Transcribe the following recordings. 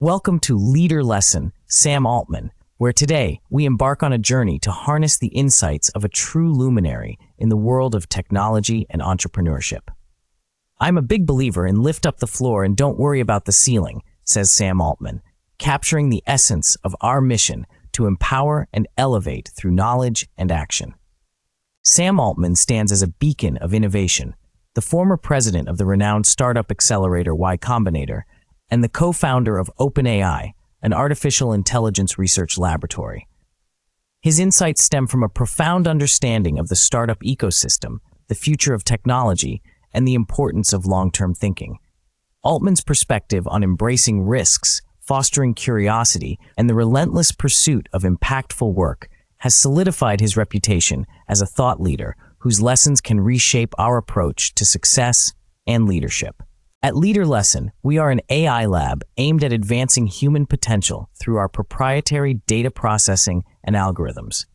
Welcome to Leader Lesson, Sam Altman, where today we embark on a journey to harness the insights of a true luminary in the world of technology and entrepreneurship. I'm a big believer in lift up the floor and don't worry about the ceiling, says Sam Altman, capturing the essence of our mission to empower and elevate through knowledge and action. Sam Altman stands as a beacon of innovation, the former president of the renowned startup accelerator Combinator, and the co-founder of OpenAI, an artificial intelligence research laboratory. His insights stem from a profound understanding of the startup ecosystem, the future of technology, and the importance of long-term thinking. Altman's perspective on embracing risks, fostering curiosity, and the relentless pursuit of impactful work has solidified his reputation as a thought leader whose lessons can reshape our approach to success and leadership. At Leader Lesson, we are an AI lab aimed at advancing human potential through our proprietary data processing and algorithms.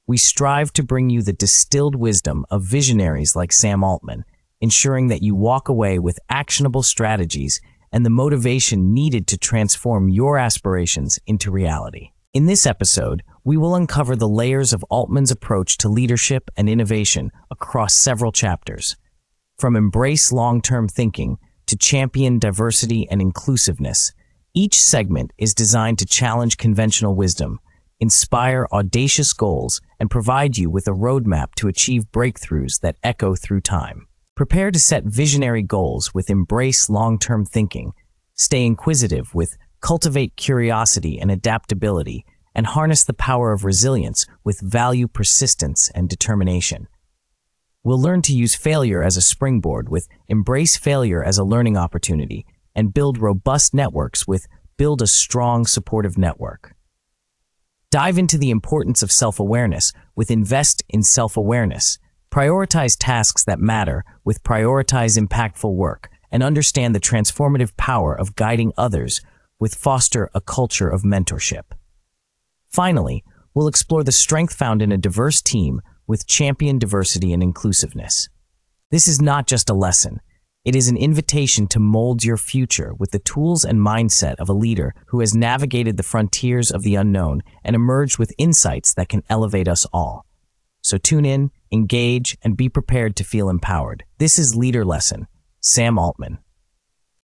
We strive to bring you the distilled wisdom of visionaries like Sam Altman, ensuring that you walk away with actionable strategies and the motivation needed to transform your aspirations into reality. In this episode, we will uncover the layers of Altman's approach to leadership and innovation across several chapters. From embrace long-term thinking to champion diversity and inclusiveness, each segment is designed to challenge conventional wisdom, inspire audacious goals, and provide you with a roadmap to achieve breakthroughs that echo through time. Prepare to set visionary goals with embrace long-term thinking, stay inquisitive with cultivate curiosity and adaptability, and harness the power of resilience with value persistence and determination. We'll learn to use failure as a springboard with embrace failure as a learning opportunity and build robust networks with build a strong supportive network. Dive into the importance of self-awareness with invest in self-awareness. Prioritize tasks that matter with prioritize impactful work and understand the transformative power of guiding others with foster a culture of mentorship. Finally, we'll explore the strength found in a diverse team with champion diversity and inclusiveness. This is not just a lesson. It is an invitation to mold your future with the tools and mindset of a leader who has navigated the frontiers of the unknown and emerged with insights that can elevate us all. So tune in, engage, and be prepared to feel empowered. This is Leader Lesson, Sam Altman.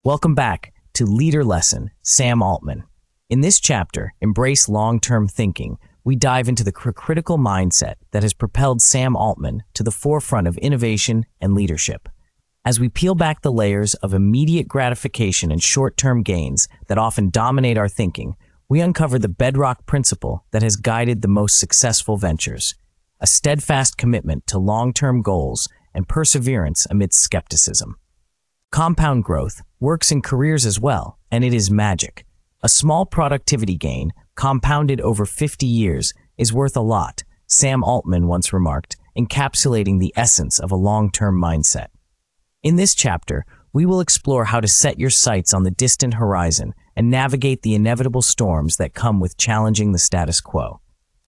Welcome back to Leader Lesson, Sam Altman. In this chapter, Embrace Long-Term Thinking, we dive into the critical mindset that has propelled Sam Altman to the forefront of innovation and leadership. As we peel back the layers of immediate gratification and short-term gains that often dominate our thinking, we uncover the bedrock principle that has guided the most successful ventures: a steadfast commitment to long-term goals and perseverance amidst skepticism. Compound growth works in careers as well, and it is magic. A small productivity gain, compounded over 50 years, is worth a lot, Sam Altman once remarked, encapsulating the essence of a long-term mindset. In this chapter, we will explore how to set your sights on the distant horizon and navigate the inevitable storms that come with challenging the status quo.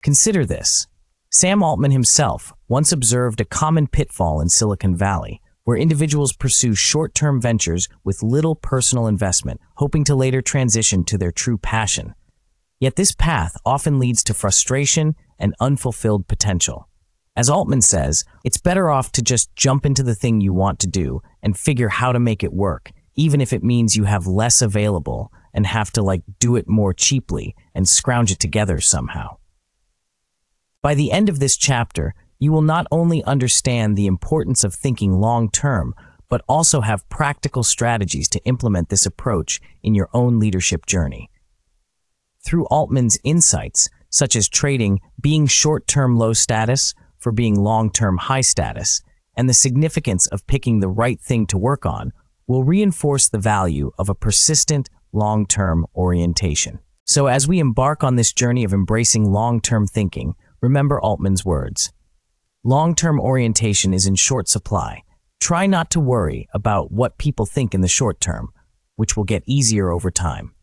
Consider this. Sam Altman himself once observed a common pitfall in Silicon Valley, where individuals pursue short-term ventures with little personal investment, hoping to later transition to their true passion. Yet this path often leads to frustration and unfulfilled potential. As Altman says, it's better off to just jump into the thing you want to do and figure how to make it work, even if it means you have less available and have to do it more cheaply and scrounge it together somehow. By the end of this chapter, you will not only understand the importance of thinking long-term, but also have practical strategies to implement this approach in your own leadership journey. Through Altman's insights, such as trading being short-term low status for being long-term high status, and the significance of picking the right thing to work on, will reinforce the value of a persistent long-term orientation. So as we embark on this journey of embracing long-term thinking, remember Altman's words. Long-term orientation is in short supply. Try not to worry about what people think in the short term, which will get easier over time.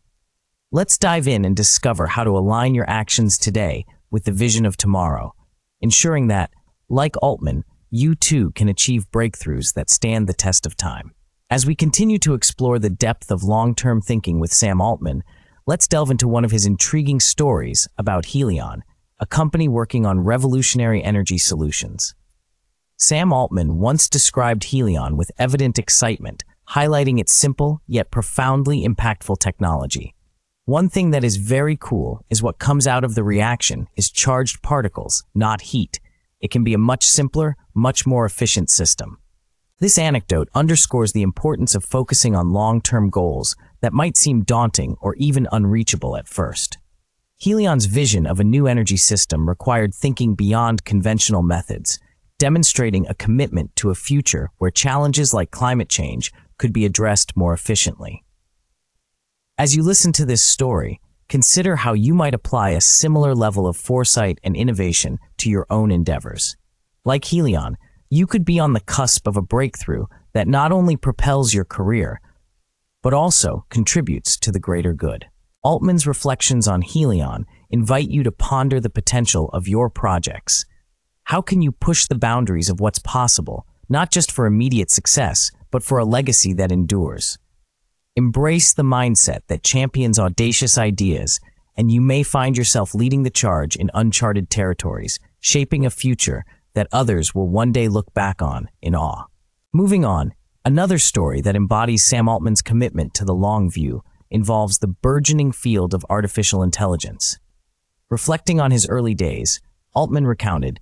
Let's dive in and discover how to align your actions today with the vision of tomorrow, ensuring that, like Altman, you too can achieve breakthroughs that stand the test of time. As we continue to explore the depth of long-term thinking with Sam Altman, let's delve into one of his intriguing stories about Helion, a company working on revolutionary energy solutions. Sam Altman once described Helion with evident excitement, highlighting its simple yet profoundly impactful technology. One thing that is very cool is what comes out of the reaction is charged particles, not heat. It can be a much simpler, much more efficient system. This anecdote underscores the importance of focusing on long-term goals that might seem daunting or even unreachable at first. Helion's vision of a new energy system required thinking beyond conventional methods, demonstrating a commitment to a future where challenges like climate change could be addressed more efficiently. As you listen to this story, consider how you might apply a similar level of foresight and innovation to your own endeavors. Like Helion, you could be on the cusp of a breakthrough that not only propels your career, but also contributes to the greater good. Altman's reflections on Helion invite you to ponder the potential of your projects. How can you push the boundaries of what's possible, not just for immediate success, but for a legacy that endures? Embrace the mindset that champions audacious ideas, and you may find yourself leading the charge in uncharted territories, shaping a future that others will one day look back on in awe. Moving on, another story that embodies Sam Altman's commitment to the long view involves the burgeoning field of artificial intelligence. Reflecting on his early days, Altman recounted,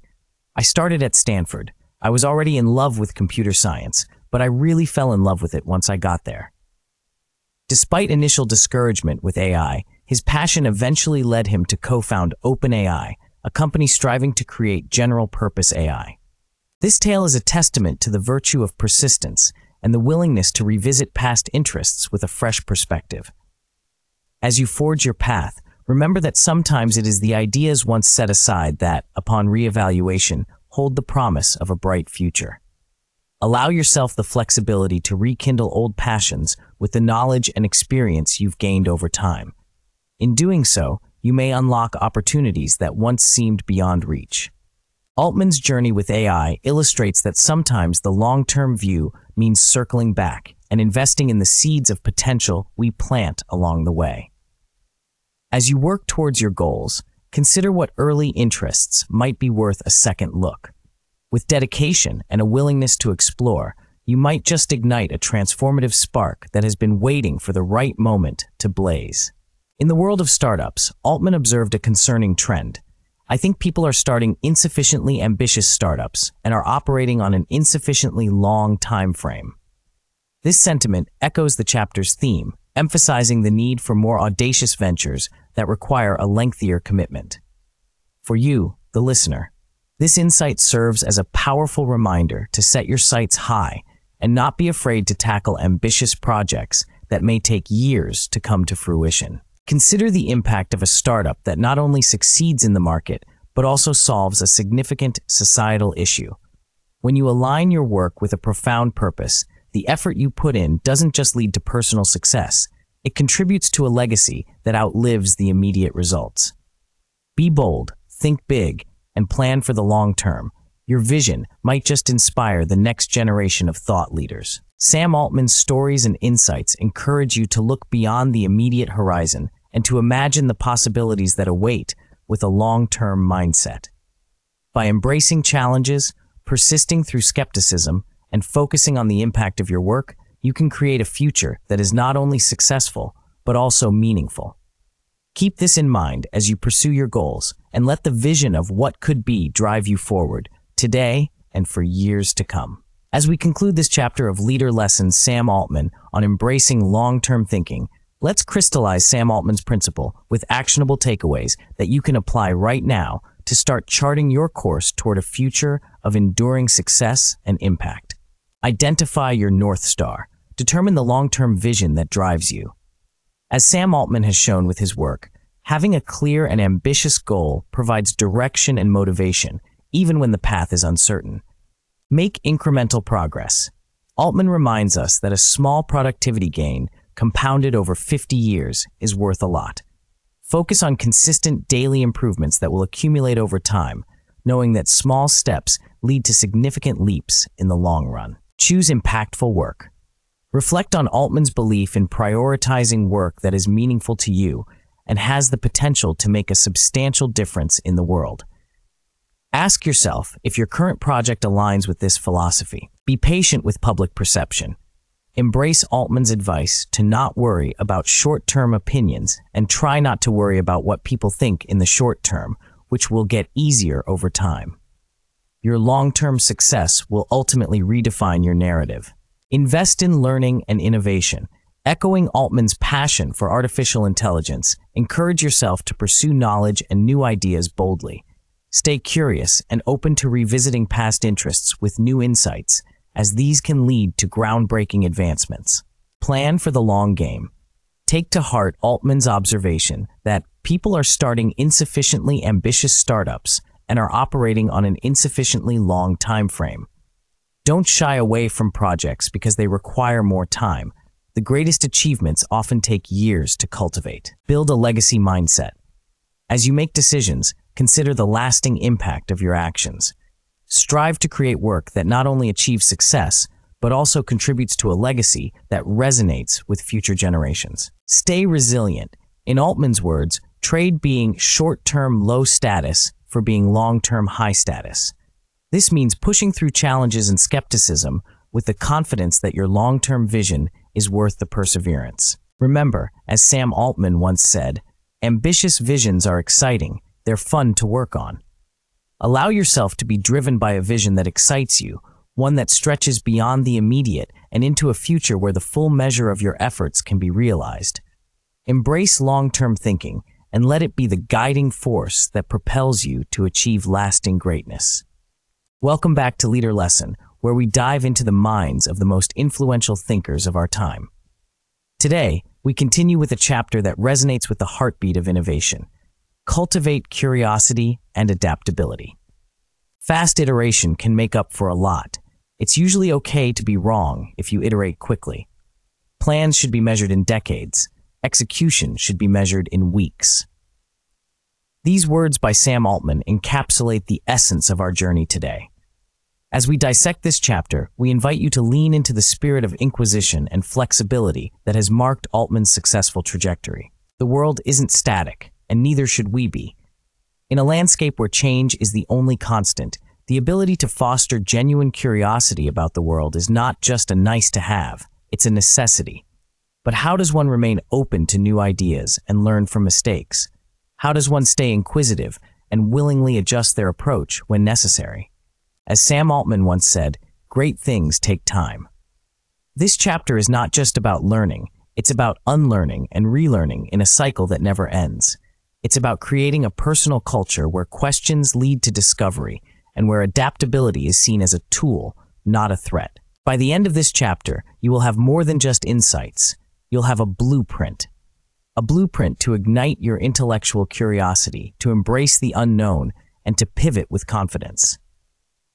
"I started at Stanford. I was already in love with computer science, but I really fell in love with it once I got there." Despite initial discouragement with AI, his passion eventually led him to co-found OpenAI, a company striving to create general-purpose AI. This tale is a testament to the virtue of persistence and the willingness to revisit past interests with a fresh perspective. As you forge your path, remember that sometimes it is the ideas once set aside that, upon reevaluation, hold the promise of a bright future. Allow yourself the flexibility to rekindle old passions with the knowledge and experience you've gained over time. In doing so, you may unlock opportunities that once seemed beyond reach. Altman's journey with AI illustrates that sometimes the long-term view means circling back and investing in the seeds of potential we plant along the way. As you work towards your goals, consider what early interests might be worth a second look. With dedication and a willingness to explore, you might just ignite a transformative spark that has been waiting for the right moment to blaze. In the world of startups, Altman observed a concerning trend. "I think people are starting insufficiently ambitious startups and are operating on an insufficiently long time frame." This sentiment echoes the chapter's theme, emphasizing the need for more audacious ventures that require a lengthier commitment. For you, the listener, this insight serves as a powerful reminder to set your sights high and not be afraid to tackle ambitious projects that may take years to come to fruition. Consider the impact of a startup that not only succeeds in the market, but also solves a significant societal issue. When you align your work with a profound purpose, the effort you put in doesn't just lead to personal success, it contributes to a legacy that outlives the immediate results. Be bold, think big, and plan for the long term. Your vision might just inspire the next generation of thought leaders. Sam Altman's stories and insights encourage you to look beyond the immediate horizon and to imagine the possibilities that await with a long-term mindset. By embracing challenges, persisting through skepticism, and focusing on the impact of your work, you can create a future that is not only successful, but also meaningful. Keep this in mind as you pursue your goals, and let the vision of what could be drive you forward, today and for years to come. As we conclude this chapter of Leader Lessons, Sam Altman on embracing long-term thinking, let's crystallize Sam Altman's principle with actionable takeaways that you can apply right now to start charting your course toward a future of enduring success and impact. Identify your North Star. Determine the long-term vision that drives you. As Sam Altman has shown with his work, having a clear and ambitious goal provides direction and motivation, even when the path is uncertain. Make incremental progress. Altman reminds us that a small productivity gain, compounded over 50 years, is worth a lot. Focus on consistent daily improvements that will accumulate over time, knowing that small steps lead to significant leaps in the long run. Choose impactful work. Reflect on Altman's belief in prioritizing work that is meaningful to you and has the potential to make a substantial difference in the world. Ask yourself if your current project aligns with this philosophy. Be patient with public perception. Embrace Altman's advice to not worry about short-term opinions and try not to worry about what people think in the short term, which will get easier over time. Your long-term success will ultimately redefine your narrative. Invest in learning and innovation. Echoing Altman's passion for artificial intelligence, encourage yourself to pursue knowledge and new ideas boldly. Stay curious and open to revisiting past interests with new insights, as these can lead to groundbreaking advancements. Plan for the long game. Take to heart Altman's observation that people are starting insufficiently ambitious startups and are operating on an insufficiently long time frame. Don't shy away from projects because they require more time. The greatest achievements often take years to cultivate. Build a legacy mindset. As you make decisions, consider the lasting impact of your actions. Strive to create work that not only achieves success, but also contributes to a legacy that resonates with future generations. Stay resilient. In Altman's words, trade being short-term low status for being long-term high status. This means pushing through challenges and skepticism with the confidence that your long-term vision is worth the perseverance. Remember, as Sam Altman once said, ambitious visions are exciting, they're fun to work on. Allow yourself to be driven by a vision that excites you, one that stretches beyond the immediate and into a future where the full measure of your efforts can be realized. Embrace long-term thinking and let it be the guiding force that propels you to achieve lasting greatness. Welcome back to Leader Lesson, where we dive into the minds of the most influential thinkers of our time. Today, we continue with a chapter that resonates with the heartbeat of innovation. Cultivate curiosity and adaptability. Fast iteration can make up for a lot. It's usually okay to be wrong if you iterate quickly. Plans should be measured in decades. Execution should be measured in weeks. These words by Sam Altman encapsulate the essence of our journey today. As we dissect this chapter, we invite you to lean into the spirit of inquisition and flexibility that has marked Altman's successful trajectory. The world isn't static, and neither should we be. In a landscape where change is the only constant, the ability to foster genuine curiosity about the world is not just a nice-to-have, it's a necessity. But how does one remain open to new ideas and learn from mistakes? How does one stay inquisitive and willingly adjust their approach when necessary? As Sam Altman once said, great things take time. This chapter is not just about learning, it's about unlearning and relearning in a cycle that never ends. It's about creating a personal culture where questions lead to discovery and where adaptability is seen as a tool, not a threat. By the end of this chapter, you will have more than just insights. You'll have a blueprint to ignite your intellectual curiosity, to embrace the unknown, and to pivot with confidence.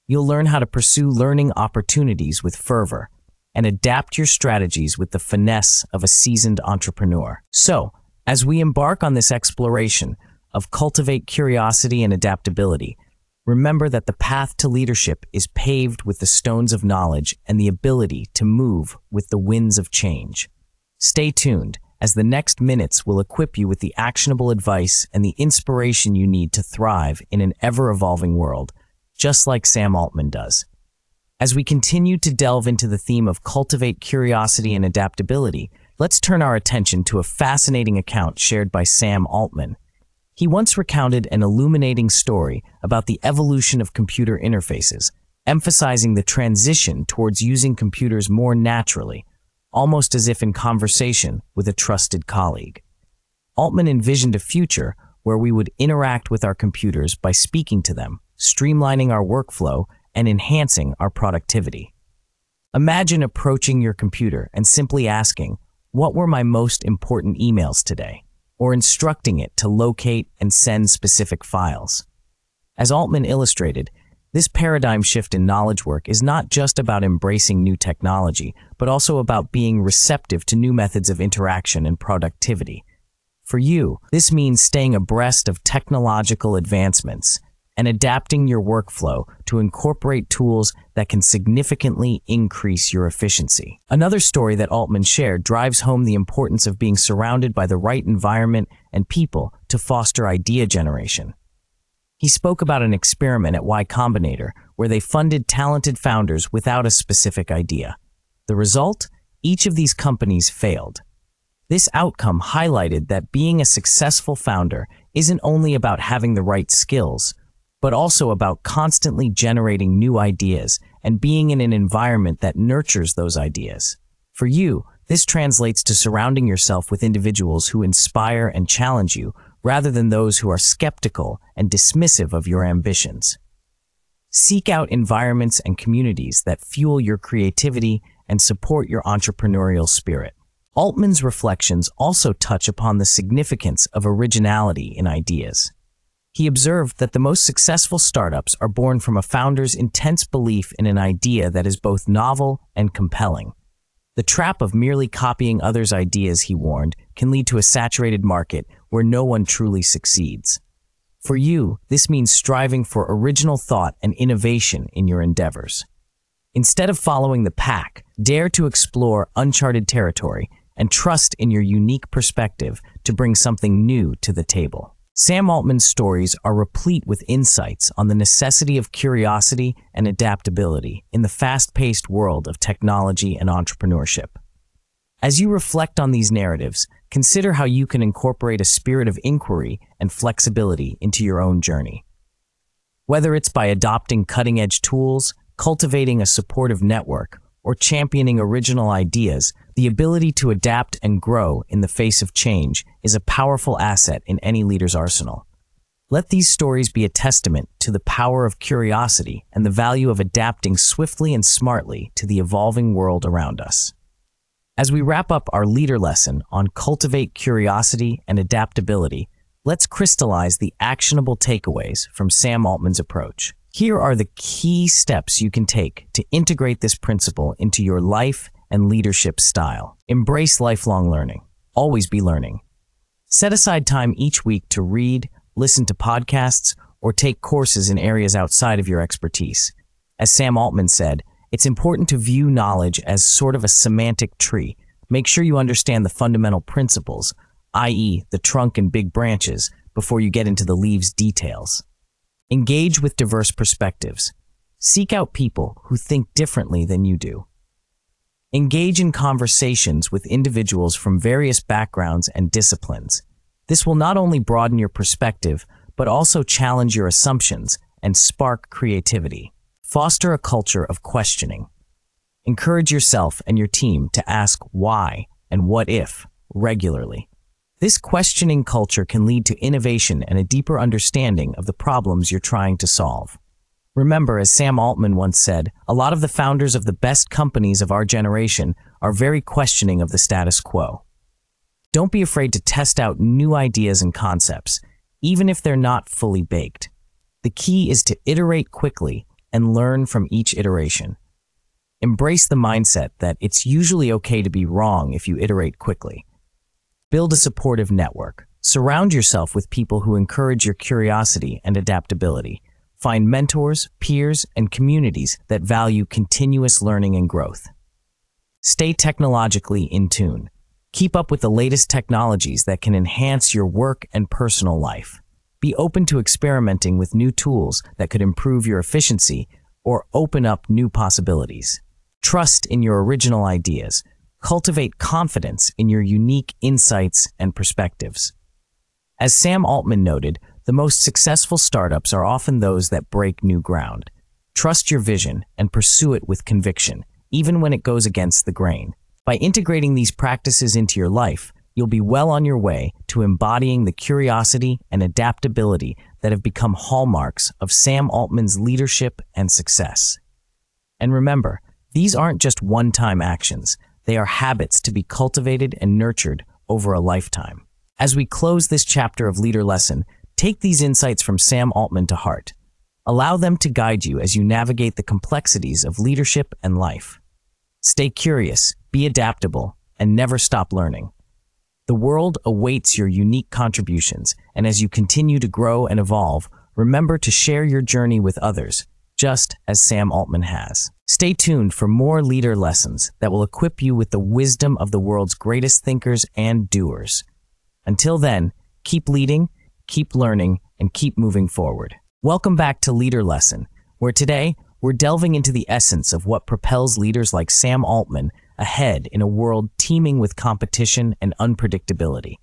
You'll learn how to pursue learning opportunities with fervor and adapt your strategies with the finesse of a seasoned entrepreneur. So, as we embark on this exploration of cultivate curiosity and adaptability, remember that the path to leadership is paved with the stones of knowledge and the ability to move with the winds of change. Stay tuned, as the next minutes will equip you with the actionable advice and the inspiration you need to thrive in an ever-evolving world, just like Sam Altman does. As we continue to delve into the theme of cultivate curiosity and adaptability, let's turn our attention to a fascinating account shared by Sam Altman. He once recounted an illuminating story about the evolution of computer interfaces, emphasizing the transition towards using computers more naturally, almost as if in conversation with a trusted colleague. Altman envisioned a future where we would interact with our computers by speaking to them, streamlining our workflow, and enhancing our productivity. Imagine approaching your computer and simply asking, "What were my most important emails today?" or instructing it to locate and send specific files. As Altman illustrated, this paradigm shift in knowledge work is not just about embracing new technology, but also about being receptive to new methods of interaction and productivity. For you, this means staying abreast of technological advancements, and adapting your workflow to incorporate tools that can significantly increase your efficiency. Another story that Altman shared drives home the importance of being surrounded by the right environment and people to foster idea generation. He spoke about an experiment at Combinator where they funded talented founders without a specific idea. The result? Each of these companies failed. This outcome highlighted that being a successful founder isn't only about having the right skills, but also about constantly generating new ideas and being in an environment that nurtures those ideas. For you, this translates to surrounding yourself with individuals who inspire and challenge you, rather than those who are skeptical and dismissive of your ambitions. Seek out environments and communities that fuel your creativity and support your entrepreneurial spirit. Altman's reflections also touch upon the significance of originality in ideas. He observed that the most successful startups are born from a founder's intense belief in an idea that is both novel and compelling. The trap of merely copying others' ideas, he warned, can lead to a saturated market where no one truly succeeds. For you, this means striving for original thought and innovation in your endeavors. Instead of following the pack, dare to explore uncharted territory and trust in your unique perspective to bring something new to the table. Sam Altman's stories are replete with insights on the necessity of curiosity and adaptability in the fast-paced world of technology and entrepreneurship. As you reflect on these narratives, consider how you can incorporate a spirit of inquiry and flexibility into your own journey. Whether it's by adopting cutting-edge tools, cultivating a supportive network, or championing original ideas, the ability to adapt and grow in the face of change is a powerful asset in any leader's arsenal. Let these stories be a testament to the power of curiosity and the value of adapting swiftly and smartly to the evolving world around us. As we wrap up our leader lesson on cultivate curiosity and adaptability, let's crystallize the actionable takeaways from Sam Altman's approach. Here are the key steps you can take to integrate this principle into your life and leadership style. Embrace lifelong learning. Always be learning. Set aside time each week to read, listen to podcasts, or take courses in areas outside of your expertise. As Sam Altman said, it's important to view knowledge as sort of a semantic tree. Make sure you understand the fundamental principles, i.e., the trunk and big branches, before you get into the leaves details. Engage with diverse perspectives. Seek out people who think differently than you do. Engage in conversations with individuals from various backgrounds and disciplines. This will not only broaden your perspective, but also challenge your assumptions and spark creativity. Foster a culture of questioning. Encourage yourself and your team to ask why and what if regularly. This questioning culture can lead to innovation and a deeper understanding of the problems you're trying to solve. Remember, as Sam Altman once said, a lot of the founders of the best companies of our generation are very questioning of the status quo. Don't be afraid to test out new ideas and concepts, even if they're not fully baked. The key is to iterate quickly and learn from each iteration. Embrace the mindset that it's usually okay to be wrong if you iterate quickly. Build a supportive network. Surround yourself with people who encourage your curiosity and adaptability. Find mentors, peers, and communities that value continuous learning and growth. Stay technologically in tune. Keep up with the latest technologies that can enhance your work and personal life. Be open to experimenting with new tools that could improve your efficiency or open up new possibilities. Trust in your original ideas. Cultivate confidence in your unique insights and perspectives. As Sam Altman noted, the most successful startups are often those that break new ground. Trust your vision and pursue it with conviction, even when it goes against the grain. By integrating these practices into your life, you'll be well on your way to embodying the curiosity and adaptability that have become hallmarks of Sam Altman's leadership and success. And remember, these aren't just one-time actions. They are habits to be cultivated and nurtured over a lifetime. As we close this chapter of Leader Lesson, take these insights from Sam Altman to heart. Allow them to guide you as you navigate the complexities of leadership and life. Stay curious, be adaptable, and never stop learning. The world awaits your unique contributions, and as you continue to grow and evolve, remember to share your journey with others, just as Sam Altman has. Stay tuned for more leader lessons that will equip you with the wisdom of the world's greatest thinkers and doers. Until then, keep leading, keep learning, and keep moving forward. Welcome back to Leader Lesson, where today we're delving into the essence of what propels leaders like Sam Altman ahead in a world teeming with competition and unpredictability.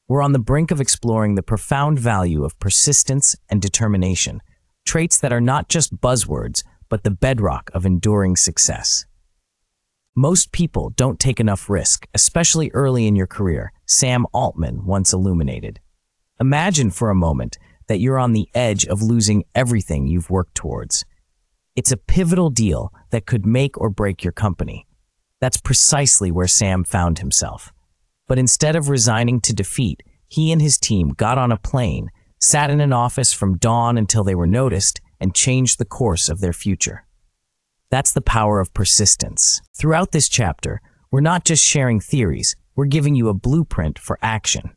We're on the brink of exploring the profound value of persistence and determination, traits that are not just buzzwords, but the bedrock of enduring success. Most people don't take enough risk, especially early in your career, Sam Altman once illuminated. Imagine for a moment that you're on the edge of losing everything you've worked towards. It's a pivotal deal that could make or break your company. That's precisely where Sam found himself. But instead of resigning to defeat, he and his team got on a plane, sat in an office from dawn until they were noticed, and changed the course of their future. That's the power of persistence. Throughout this chapter, we're not just sharing theories, we're giving you a blueprint for action.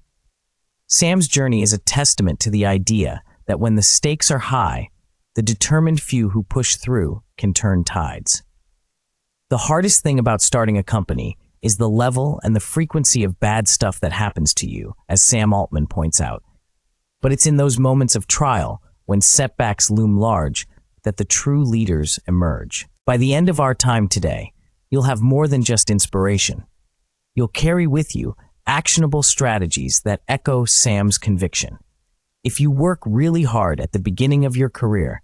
Sam's journey is a testament to the idea that when the stakes are high, the determined few who push through can turn tides. The hardest thing about starting a company is the level and the frequency of bad stuff that happens to you, as Sam Altman points out. But it's in those moments of trial, when setbacks loom large, that the true leaders emerge. By the end of our time today, you'll have more than just inspiration. You'll carry with you actionable strategies that echo Sam's conviction. If you work really hard at the beginning of your career,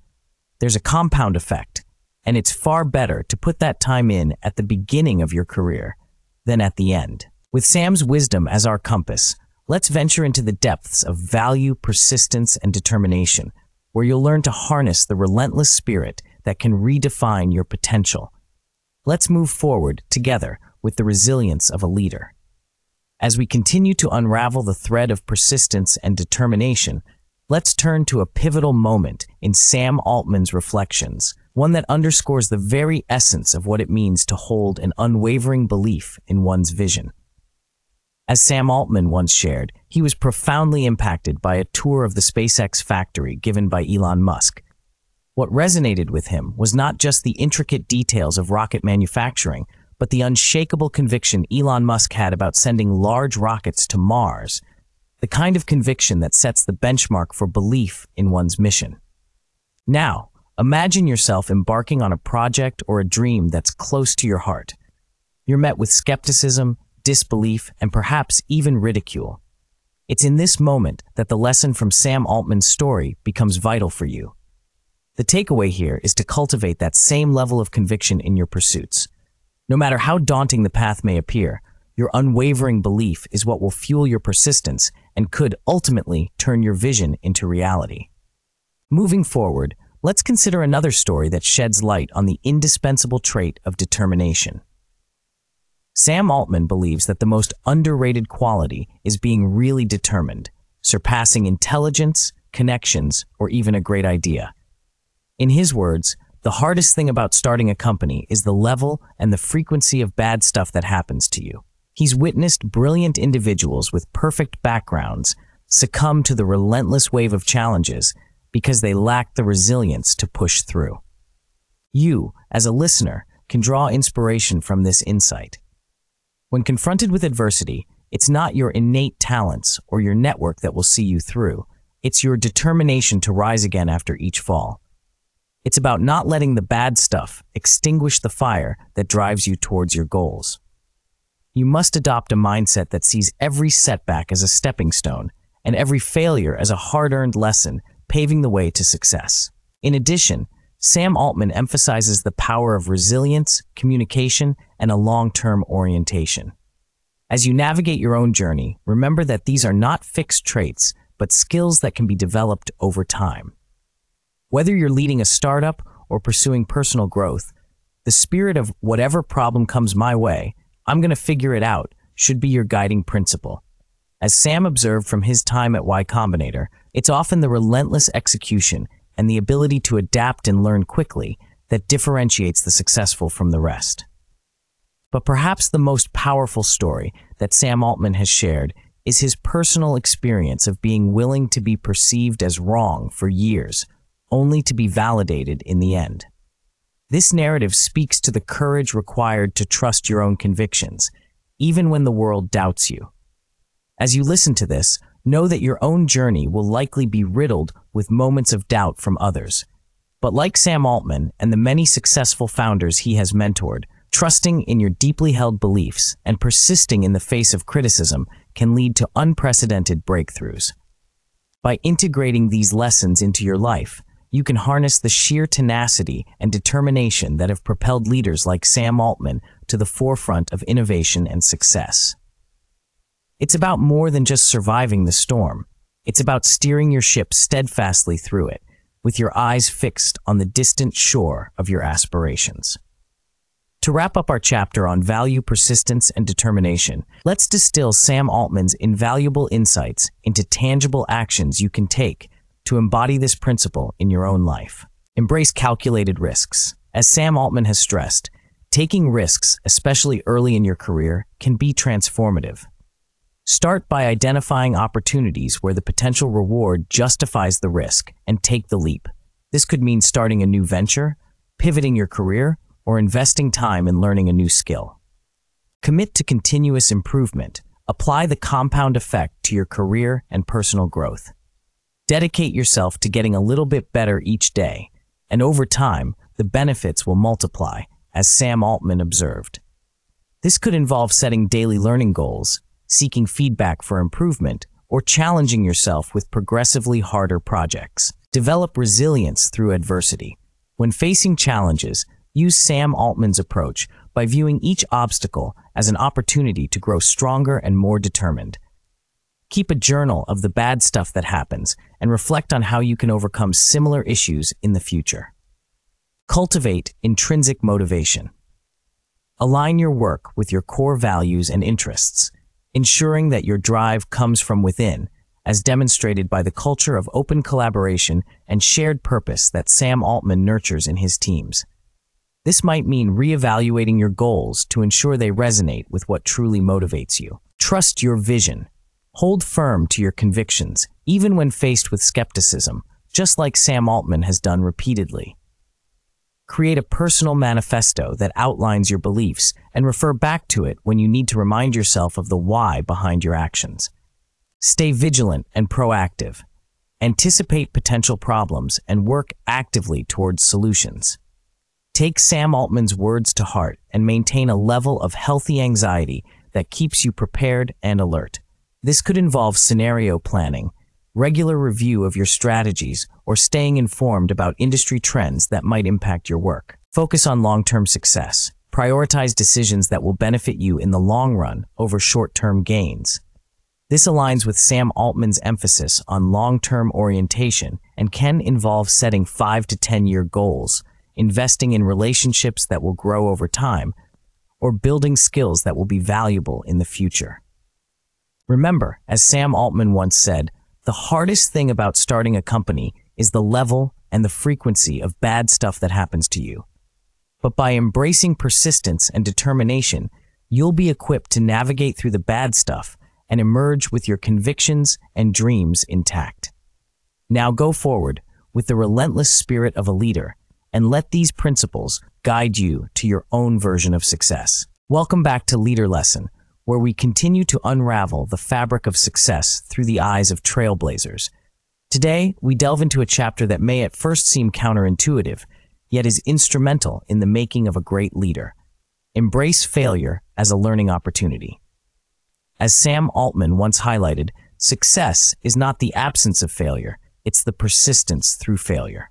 there's a compound effect, and it's far better to put that time in at the beginning of your career than at the end. With Sam's wisdom as our compass, let's venture into the depths of value, persistence, and determination, where you'll learn to harness the relentless spirit that can redefine your potential. Let's move forward together with the resilience of a leader. As we continue to unravel the thread of persistence and determination, let's turn to a pivotal moment in Sam Altman's reflections, one that underscores the very essence of what it means to hold an unwavering belief in one's vision. As Sam Altman once shared, he was profoundly impacted by a tour of the SpaceX factory given by Elon Musk. What resonated with him was not just the intricate details of rocket manufacturing, but the unshakable conviction Elon Musk had about sending large rockets to Mars, the kind of conviction that sets the benchmark for belief in one's mission. Now, imagine yourself embarking on a project or a dream that's close to your heart. You're met with skepticism, disbelief, and perhaps even ridicule. It's in this moment that the lesson from Sam Altman's story becomes vital for you. The takeaway here is to cultivate that same level of conviction in your pursuits. No matter how daunting the path may appear, your unwavering belief is what will fuel your persistence and could ultimately turn your vision into reality. Moving forward, let's consider another story that sheds light on the indispensable trait of determination. Sam Altman believes that the most underrated quality is being really determined, surpassing intelligence, connections, or even a great idea. In his words, the hardest thing about starting a company is the level and the frequency of bad stuff that happens to you. He's witnessed brilliant individuals with perfect backgrounds succumb to the relentless wave of challenges because they lacked the resilience to push through. You, as a listener, can draw inspiration from this insight. When confronted with adversity, it's not your innate talents or your network that will see you through. It's your determination to rise again after each fall. It's about not letting the bad stuff extinguish the fire that drives you towards your goals. You must adopt a mindset that sees every setback as a stepping stone and every failure as a hard-earned lesson, paving the way to success. In addition, Sam Altman emphasizes the power of resilience, communication, and a long-term orientation. As you navigate your own journey, remember that these are not fixed traits, but skills that can be developed over time. Whether you're leading a startup or pursuing personal growth, the spirit of whatever problem comes my way, I'm going to figure it out should be your guiding principle. As Sam observed from his time at Combinator, it's often the relentless execution and the ability to adapt and learn quickly that differentiates the successful from the rest. But perhaps the most powerful story that Sam Altman has shared is his personal experience of being willing to be perceived as wrong for years, only to be validated in the end. This narrative speaks to the courage required to trust your own convictions, even when the world doubts you. As you listen to this, know that your own journey will likely be riddled with moments of doubt from others. But like Sam Altman and the many successful founders he has mentored, trusting in your deeply held beliefs and persisting in the face of criticism can lead to unprecedented breakthroughs. By integrating these lessons into your life, you can harness the sheer tenacity and determination that have propelled leaders like Sam Altman to the forefront of innovation and success. It's about more than just surviving the storm. It's about steering your ship steadfastly through it, with your eyes fixed on the distant shore of your aspirations. To wrap up our chapter on value, persistence, and determination, let's distill Sam Altman's invaluable insights into tangible actions you can take to embody this principle in your own life. Embrace calculated risks. As Sam Altman has stressed, taking risks, especially early in your career, can be transformative. Start by identifying opportunities where the potential reward justifies the risk and take the leap. This could mean starting a new venture, pivoting your career, or investing time in learning a new skill. Commit to continuous improvement. Apply the compound effect to your career and personal growth. Dedicate yourself to getting a little bit better each day, and over time, the benefits will multiply, as Sam Altman observed. This could involve setting daily learning goals, seeking feedback for improvement, or challenging yourself with progressively harder projects. Develop resilience through adversity. When facing challenges, use Sam Altman's approach by viewing each obstacle as an opportunity to grow stronger and more determined. Keep a journal of the bad stuff that happens and reflect on how you can overcome similar issues in the future. Cultivate intrinsic motivation. Align your work with your core values and interests, ensuring that your drive comes from within, as demonstrated by the culture of open collaboration and shared purpose that Sam Altman nurtures in his teams. This might mean reevaluating your goals to ensure they resonate with what truly motivates you. Trust your vision. Hold firm to your convictions, even when faced with skepticism, just like Sam Altman has done repeatedly. Create a personal manifesto that outlines your beliefs and refer back to it when you need to remind yourself of the why behind your actions. Stay vigilant and proactive. Anticipate potential problems and work actively towards solutions. Take Sam Altman's words to heart and maintain a level of healthy anxiety that keeps you prepared and alert. This could involve scenario planning, regular review of your strategies, or staying informed about industry trends that might impact your work. Focus on long-term success. Prioritize decisions that will benefit you in the long run over short-term gains. This aligns with Sam Altman's emphasis on long-term orientation and can involve setting 5 to 10-year goals, investing in relationships that will grow over time, or building skills that will be valuable in the future. Remember, as Sam Altman once said, the hardest thing about starting a company is the level and the frequency of bad stuff that happens to you. But by embracing persistence and determination, you'll be equipped to navigate through the bad stuff and emerge with your convictions and dreams intact. Now go forward with the relentless spirit of a leader and let these principles guide you to your own version of success. Welcome back to Leader Lesson, where we continue to unravel the fabric of success through the eyes of trailblazers. Today, we delve into a chapter that may at first seem counterintuitive, yet is instrumental in the making of a great leader. Embrace failure as a learning opportunity. As Sam Altman once highlighted, success is not the absence of failure, it's the persistence through failure.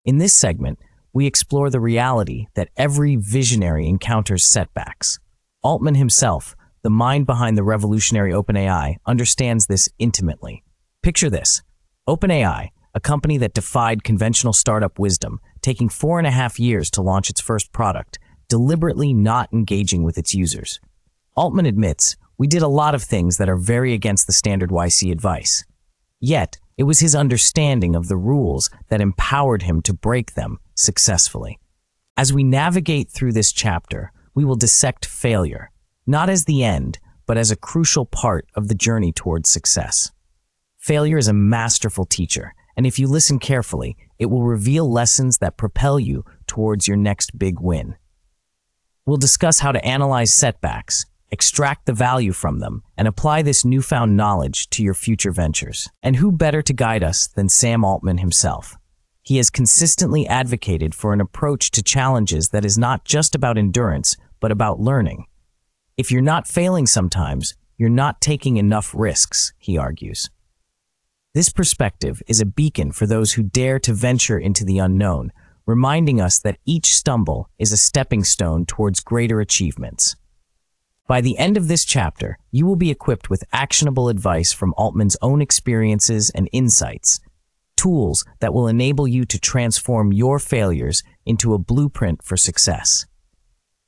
In this segment, we explore the reality that every visionary encounters setbacks. Altman himself, the mind behind the revolutionary OpenAI, understands this intimately. Picture this: OpenAI, a company that defied conventional startup wisdom, taking 4.5 years to launch its first product, deliberately not engaging with its users. Altman admits, "We did a lot of things that are very against the standard YC advice." Yet, it was his understanding of the rules that empowered him to break them successfully. As we navigate through this chapter, we will dissect failure, not as the end, but as a crucial part of the journey towards success. Failure is a masterful teacher, and if you listen carefully, it will reveal lessons that propel you towards your next big win. We'll discuss how to analyze setbacks, extract the value from them, and apply this newfound knowledge to your future ventures. And who better to guide us than Sam Altman himself? He has consistently advocated for an approach to challenges that is not just about endurance, but about learning. If you're not failing sometimes, you're not taking enough risks, he argues. This perspective is a beacon for those who dare to venture into the unknown, reminding us that each stumble is a stepping stone towards greater achievements. By the end of this chapter, you will be equipped with actionable advice from Altman's own experiences and insights, tools that will enable you to transform your failures into a blueprint for success.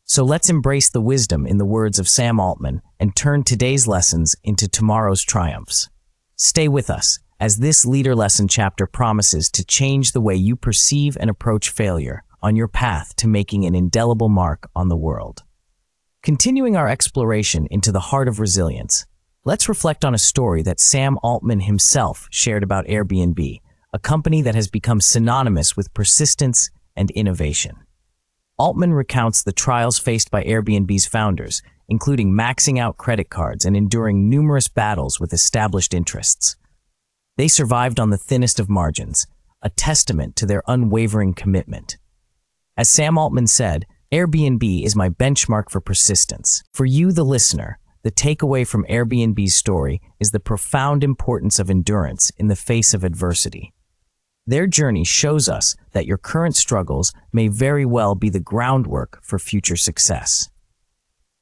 So let's embrace the wisdom in the words of Sam Altman and turn today's lessons into tomorrow's triumphs. Stay with us, as this leader lesson chapter promises to change the way you perceive and approach failure on your path to making an indelible mark on the world. Continuing our exploration into the heart of resilience, let's reflect on a story that Sam Altman himself shared about Airbnb, a company that has become synonymous with persistence and innovation. Altman recounts the trials faced by Airbnb's founders, including maxing out credit cards and enduring numerous battles with established interests. They survived on the thinnest of margins, a testament to their unwavering commitment. As Sam Altman said, Airbnb is my benchmark for persistence. For you, the listener, the takeaway from Airbnb's story is the profound importance of endurance in the face of adversity. Their journey shows us that your current struggles may very well be the groundwork for future success.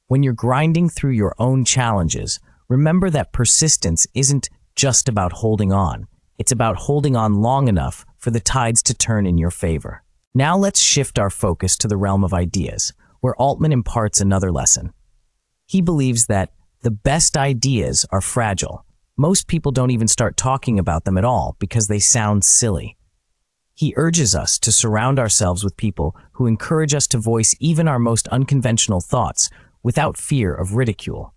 When you're grinding through your own challenges, remember that persistence isn't just about holding on. It's about holding on long enough for the tides to turn in your favor. Now let's shift our focus to the realm of ideas, where Altman imparts another lesson. He believes that the best ideas are fragile. Most people don't even start talking about them at all because they sound silly. He urges us to surround ourselves with people who encourage us to voice even our most unconventional thoughts without fear of ridicule.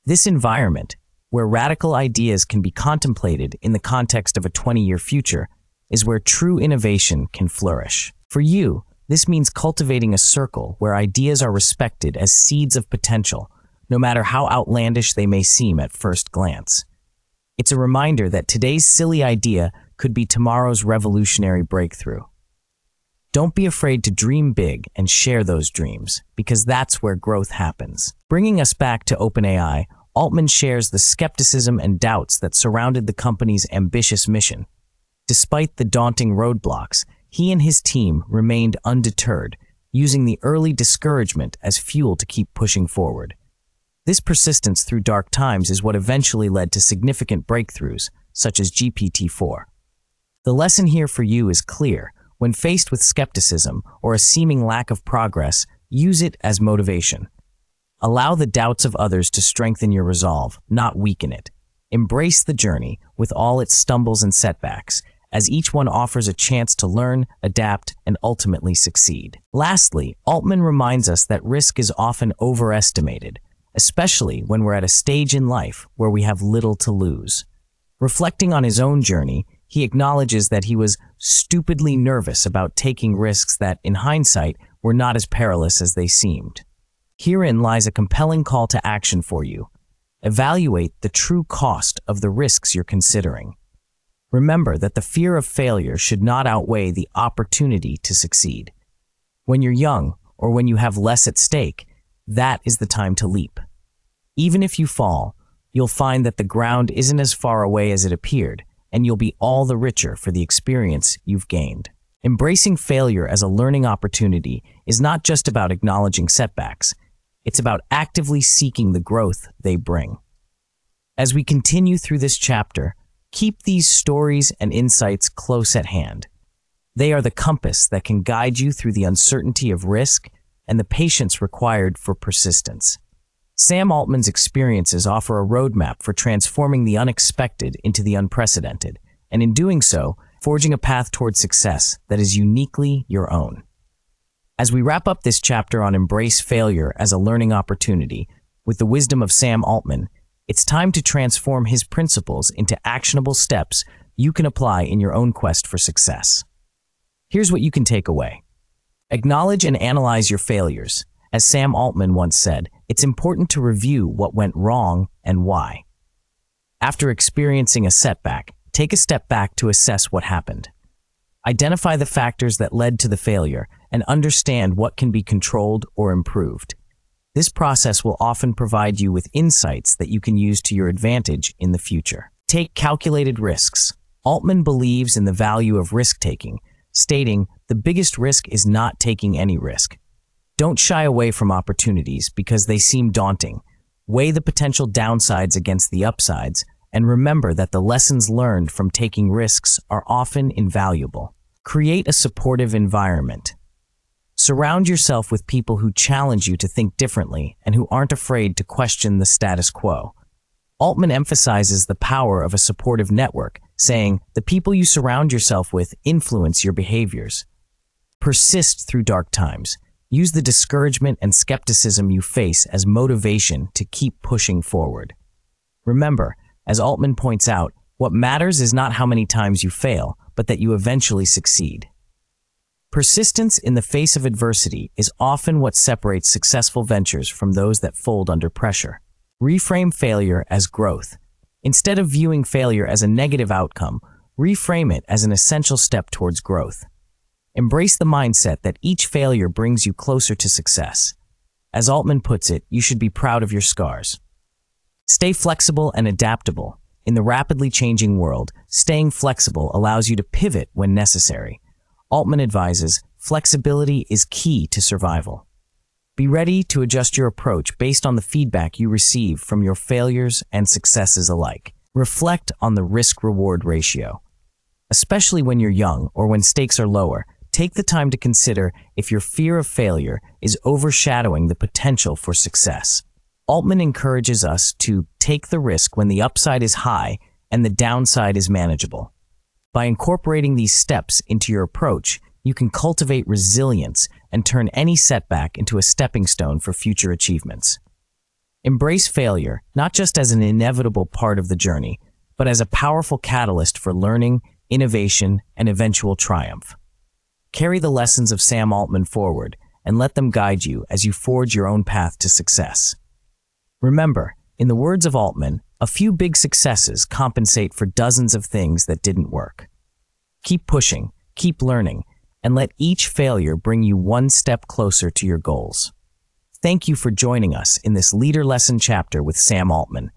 This environment, where radical ideas can be contemplated in the context of a 20-year future, is where true innovation can flourish. For you, this means cultivating a circle where ideas are respected as seeds of potential, no matter how outlandish they may seem at first glance. It's a reminder that today's silly idea could be tomorrow's revolutionary breakthrough. Don't be afraid to dream big and share those dreams, because that's where growth happens. Bringing us back to OpenAI, Altman shares the skepticism and doubts that surrounded the company's ambitious mission. Despite the daunting roadblocks, he and his team remained undeterred, using the early discouragement as fuel to keep pushing forward. This persistence through dark times is what eventually led to significant breakthroughs, such as GPT-4. The lesson here for you is clear. When faced with skepticism or a seeming lack of progress, use it as motivation. Allow the doubts of others to strengthen your resolve, not weaken it. Embrace the journey with all its stumbles and setbacks, as each one offers a chance to learn, adapt, and ultimately succeed. Lastly, Altman reminds us that risk is often overestimated, especially when we're at a stage in life where we have little to lose. Reflecting on his own journey, he acknowledges that he was stupidly nervous about taking risks that, in hindsight, were not as perilous as they seemed. Herein lies a compelling call to action for you. Evaluate the true cost of the risks you're considering. Remember that the fear of failure should not outweigh the opportunity to succeed. When you're young, or when you have less at stake, that is the time to leap. Even if you fall, you'll find that the ground isn't as far away as it appeared, and you'll be all the richer for the experience you've gained. Embracing failure as a learning opportunity is not just about acknowledging setbacks. It's about actively seeking the growth they bring. As we continue through this chapter, keep these stories and insights close at hand. They are the compass that can guide you through the uncertainty of risk and the patience required for persistence. Sam Altman's experiences offer a roadmap for transforming the unexpected into the unprecedented, and in doing so, forging a path toward success that is uniquely your own. As we wrap up this chapter on embrace failure as a learning opportunity, With the wisdom of Sam Altman, it's time to transform his principles into actionable steps you can apply in your own quest for success. Here's what you can take away. Acknowledge and analyze your failures. As Sam Altman once said, it's important to review what went wrong and why. After experiencing a setback, take a step back to assess what happened. Identify the factors that led to the failure and understand what can be controlled or improved. This process will often provide you with insights that you can use to your advantage in the future. Take calculated risks. Altman believes in the value of risk-taking, stating, "The biggest risk is not taking any risk." Don't shy away from opportunities because they seem daunting. Weigh the potential downsides against the upsides, and remember that the lessons learned from taking risks are often invaluable. Create a supportive environment. Surround yourself with people who challenge you to think differently and who aren't afraid to question the status quo. Altman emphasizes the power of a supportive network, saying, "The people you surround yourself with influence your behaviors." Persist through dark times. Use the discouragement and skepticism you face as motivation to keep pushing forward. Remember, as Altman points out, what matters is not how many times you fail, but that you eventually succeed. Persistence in the face of adversity is often what separates successful ventures from those that fold under pressure. Reframe failure as growth. Instead of viewing failure as a negative outcome, reframe it as an essential step towards growth. Embrace the mindset that each failure brings you closer to success. As Altman puts it, you should be proud of your scars. Stay flexible and adaptable. In the rapidly changing world, staying flexible allows you to pivot when necessary. Altman advises, flexibility is key to survival. Be ready to adjust your approach based on the feedback you receive from your failures and successes alike. Reflect on the risk-reward ratio. Especially when you're young or when stakes are lower, take the time to consider if your fear of failure is overshadowing the potential for success. Altman encourages us to take the risk when the upside is high and the downside is manageable. By incorporating these steps into your approach, you can cultivate resilience and turn any setback into a stepping stone for future achievements. Embrace failure, not just as an inevitable part of the journey, but as a powerful catalyst for learning, innovation, and eventual triumph. Carry the lessons of Sam Altman forward and let them guide you as you forge your own path to success. Remember, in the words of Altman, a few big successes compensate for dozens of things that didn't work. Keep pushing, keep learning, and let each failure bring you one step closer to your goals. Thank you for joining us in this Leader Lesson chapter with Sam Altman.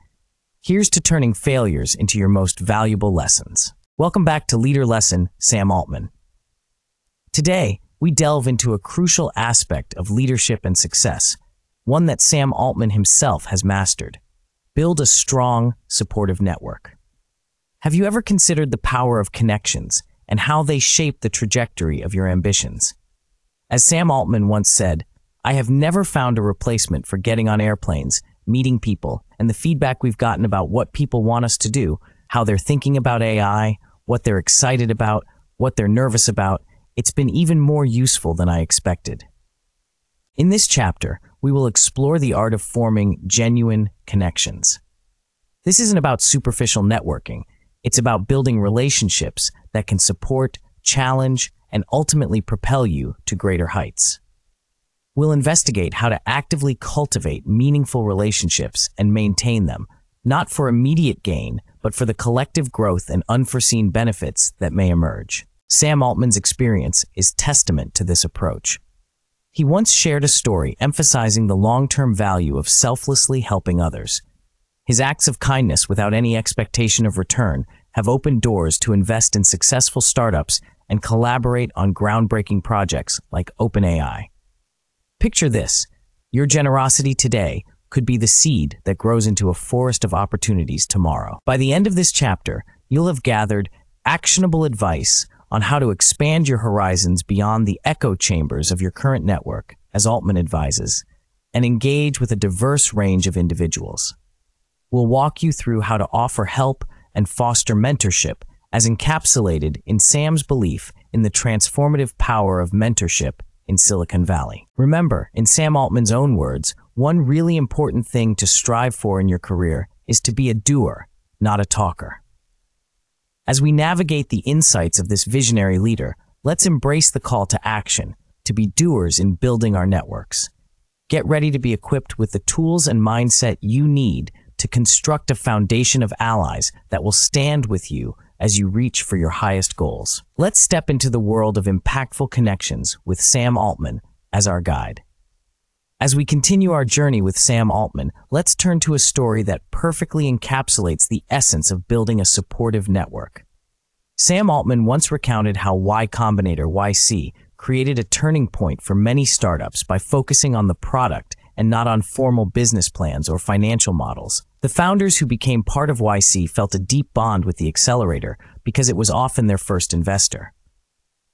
Here's to turning failures into your most valuable lessons. Welcome back to Leader Lesson, Sam Altman. Today, we delve into a crucial aspect of leadership and success, one that Sam Altman himself has mastered. Build a strong, supportive network. Have you ever considered the power of connections and how they shape the trajectory of your ambitions? As Sam Altman once said, "I have never found a replacement for getting on airplanes, meeting people, and the feedback we've gotten about what people want us to do, how they're thinking about AI, what they're excited about, what they're nervous about. It's been even more useful than I expected." In this chapter, we will explore the art of forming genuine connections. This isn't about superficial networking. It's about building relationships that can support, challenge, and ultimately propel you to greater heights. We'll investigate how to actively cultivate meaningful relationships and maintain them, not for immediate gain, but for the collective growth and unforeseen benefits that may emerge. Sam Altman's experience is testament to this approach. He once shared a story emphasizing the long-term value of selflessly helping others. His acts of kindness without any expectation of return have opened doors to invest in successful startups and collaborate on groundbreaking projects like OpenAI. Picture this: your generosity today could be the seed that grows into a forest of opportunities tomorrow. By the end of this chapter, you'll have gathered actionable advice on how to expand your horizons beyond the echo chambers of your current network, as Altman advises, and engage with a diverse range of individuals. We'll walk you through how to offer help and foster mentorship as encapsulated in Sam's belief in the transformative power of mentorship in Silicon Valley. Remember, in Sam Altman's own words, One really important thing to strive for in your career is to be a doer, not a talker. As we navigate the insights of this visionary leader, let's embrace the call to action, to be doers in building our networks. Get ready to be equipped with the tools and mindset you need to construct a foundation of allies that will stand with you as you reach for your highest goals. Let's step into the world of impactful connections with Sam Altman as our guide. As we continue our journey with Sam Altman, let's turn to a story that perfectly encapsulates the essence of building a supportive network. Sam Altman once recounted how Y Combinator YC created a turning point for many startups by focusing on the product and not on formal business plans or financial models. The founders who became part of YC felt a deep bond with the accelerator because it was often their first investor.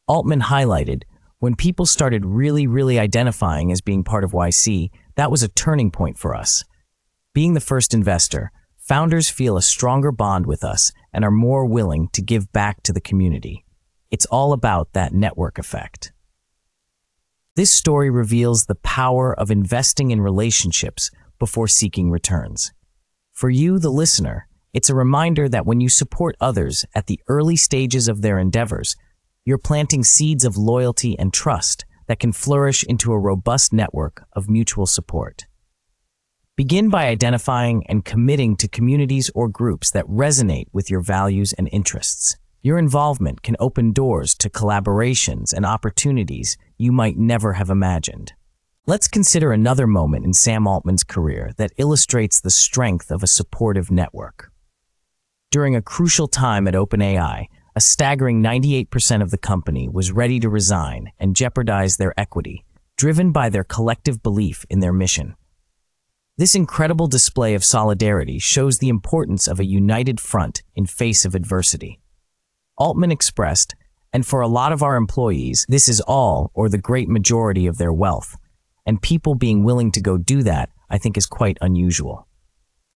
Altman highlighted, when people started really identifying as being part of YC, that was a turning point for us. Being the first investor, founders feel a stronger bond with us and are more willing to give back to the community. It's all about that network effect. This story reveals the power of investing in relationships before seeking returns. For you, the listener, it's a reminder that when you support others at the early stages of their endeavors, you're planting seeds of loyalty and trust that can flourish into a robust network of mutual support. Begin by identifying and committing to communities or groups that resonate with your values and interests. Your involvement can open doors to collaborations and opportunities you might never have imagined. Let's consider another moment in Sam Altman's career that illustrates the strength of a supportive network. During a crucial time at OpenAI, a staggering 98% of the company was ready to resign and jeopardize their equity, driven by their collective belief in their mission. This incredible display of solidarity shows the importance of a united front in face of adversity. Altman expressed, and for a lot of our employees, this is all or the great majority of their wealth, and people being willing to go do that, I think, is quite unusual.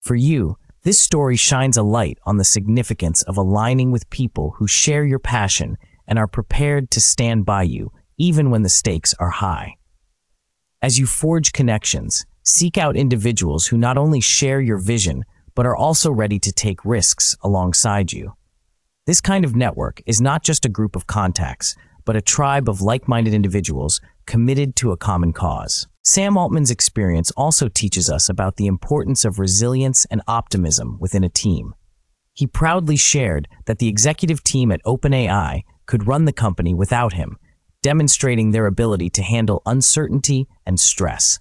For you, this story shines a light on the significance of aligning with people who share your passion and are prepared to stand by you, even when the stakes are high. As you forge connections, seek out individuals who not only share your vision, but are also ready to take risks alongside you. This kind of network is not just a group of contacts, but a tribe of like-minded individuals committed to a common cause. Sam Altman's experience also teaches us about the importance of resilience and optimism within a team. He proudly shared that the executive team at OpenAI could run the company without him, demonstrating their ability to handle uncertainty and stress.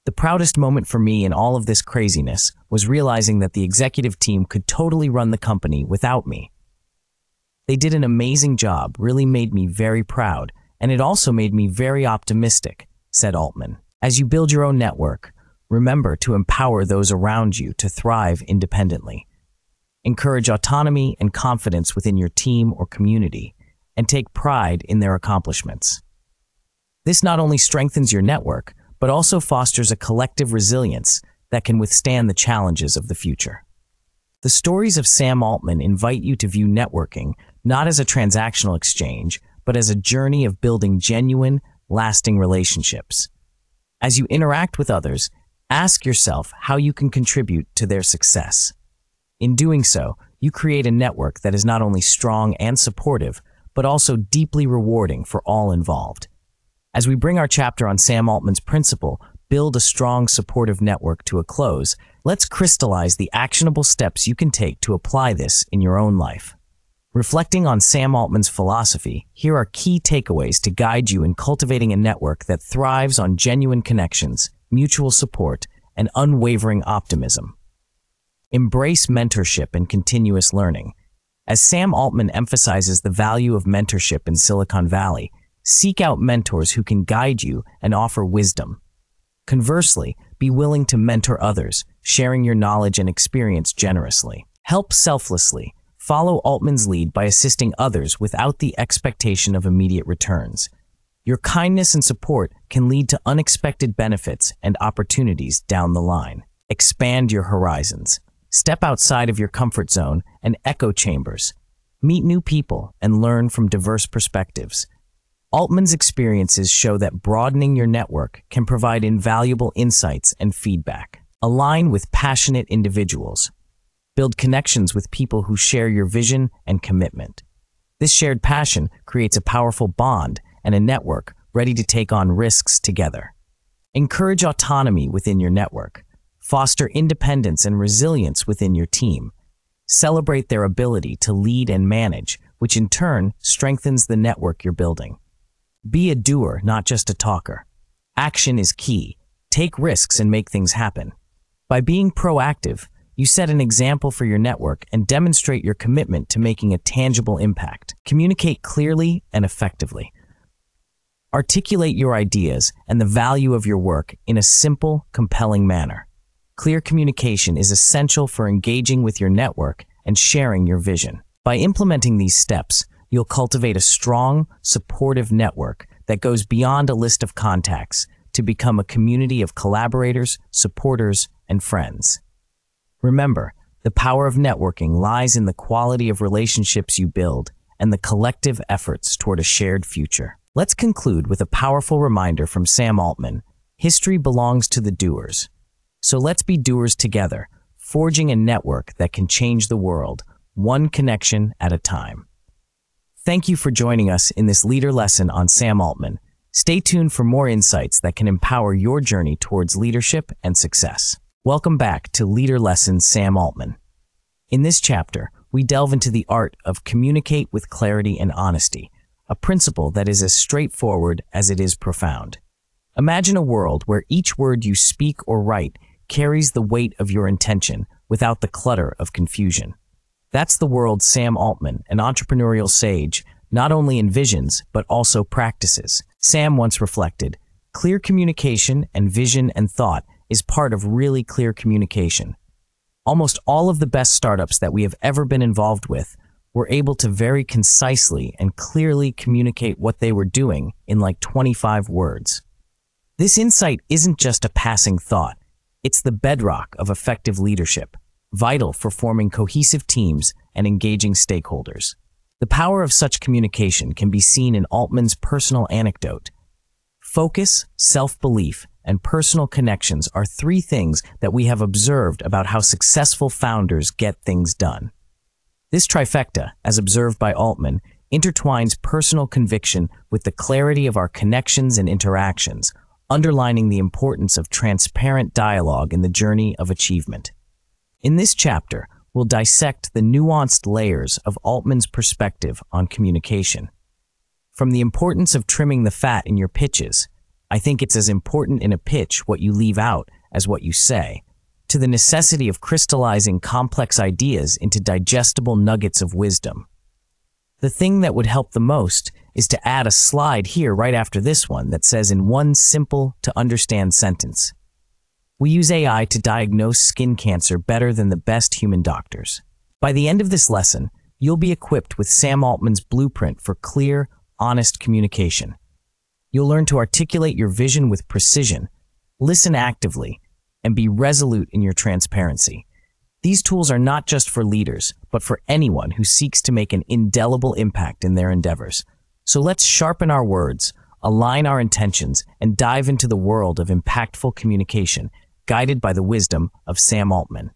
The proudest moment for me in all of this craziness was realizing that the executive team could totally run the company without me. They did an amazing job, really made me very proud, and it also made me very optimistic, said Altman. As you build your own network, remember to empower those around you to thrive independently. Encourage autonomy and confidence within your team or community, and take pride in their accomplishments. This not only strengthens your network, but also fosters a collective resilience that can withstand the challenges of the future. The stories of Sam Altman invite you to view networking not as a transactional exchange, but as a journey of building genuine, lasting relationships. As you interact with others, ask yourself how you can contribute to their success. In doing so, you create a network that is not only strong and supportive, but also deeply rewarding for all involved. As we bring our chapter on Sam Altman's principle, build a strong, supportive network to a close, let's crystallize the actionable steps you can take to apply this in your own life. Reflecting on Sam Altman's philosophy, here are key takeaways to guide you in cultivating a network that thrives on genuine connections, mutual support, and unwavering optimism. Embrace mentorship and continuous learning. As Sam Altman emphasizes the value of mentorship in Silicon Valley, seek out mentors who can guide you and offer wisdom. Conversely, be willing to mentor others, sharing your knowledge and experience generously. Help selflessly. Follow Altman's lead by assisting others without the expectation of immediate returns. Your kindness and support can lead to unexpected benefits and opportunities down the line. Expand your horizons. Step outside of your comfort zone and echo chambers. Meet new people and learn from diverse perspectives. Altman's experiences show that broadening your network can provide invaluable insights and feedback. Align with passionate individuals. Build connections with people who share your vision and commitment. This shared passion creates a powerful bond and a network ready to take on risks together. Encourage autonomy within your network. Foster independence and resilience within your team. Celebrate their ability to lead and manage, which in turn strengthens the network you're building. Be a doer, not just a talker. Action is key. Take risks and make things happen. By being proactive, you set an example for your network and demonstrate your commitment to making a tangible impact. Communicate clearly and effectively. Articulate your ideas and the value of your work in a simple, compelling manner. Clear communication is essential for engaging with your network and sharing your vision. By implementing these steps, you'll cultivate a strong, supportive network that goes beyond a list of contacts to become a community of collaborators, supporters, and friends. Remember, the power of networking lies in the quality of relationships you build and the collective efforts toward a shared future. Let's conclude with a powerful reminder from Sam Altman: history belongs to the doers. So let's be doers together, forging a network that can change the world, one connection at a time. Thank you for joining us in this leader lesson on Sam Altman. Stay tuned for more insights that can empower your journey towards leadership and success. Welcome back to Leader Lessons Sam Altman. In this chapter, we delve into the art of communicate with clarity and honesty, a principle that is as straightforward as it is profound. Imagine a world where each word you speak or write carries the weight of your intention without the clutter of confusion. That's the world Sam Altman, an entrepreneurial sage, not only envisions but also practices. Sam once reflected, "Clear communication and vision and thought is part of really clear communication." Almost all of the best startups that we have ever been involved with were able to very concisely and clearly communicate what they were doing in like 25 words. This insight isn't just a passing thought. It's the bedrock of effective leadership, vital for forming cohesive teams and engaging stakeholders. The power of such communication can be seen in Altman's personal anecdote. Focus, self-belief, and personal connections are three things that we have observed about how successful founders get things done. This trifecta, as observed by Altman, intertwines personal conviction with the clarity of our connections and interactions, underlining the importance of transparent dialogue in the journey of achievement. In this chapter, we'll dissect the nuanced layers of Altman's perspective on communication. From the importance of trimming the fat in your pitches, I think it's as important in a pitch what you leave out as what you say, to the necessity of crystallizing complex ideas into digestible nuggets of wisdom. The thing that would help the most is to add a slide here right after this one that says in one simple to understand sentence, "We use AI to diagnose skin cancer better than the best human doctors." By the end of this lesson, you'll be equipped with Sam Altman's blueprint for clear, honest communication. You'll learn to articulate your vision with precision, listen actively, and be resolute in your transparency. These tools are not just for leaders, but for anyone who seeks to make an indelible impact in their endeavors. So let's sharpen our words, align our intentions, and dive into the world of impactful communication, guided by the wisdom of Sam Altman.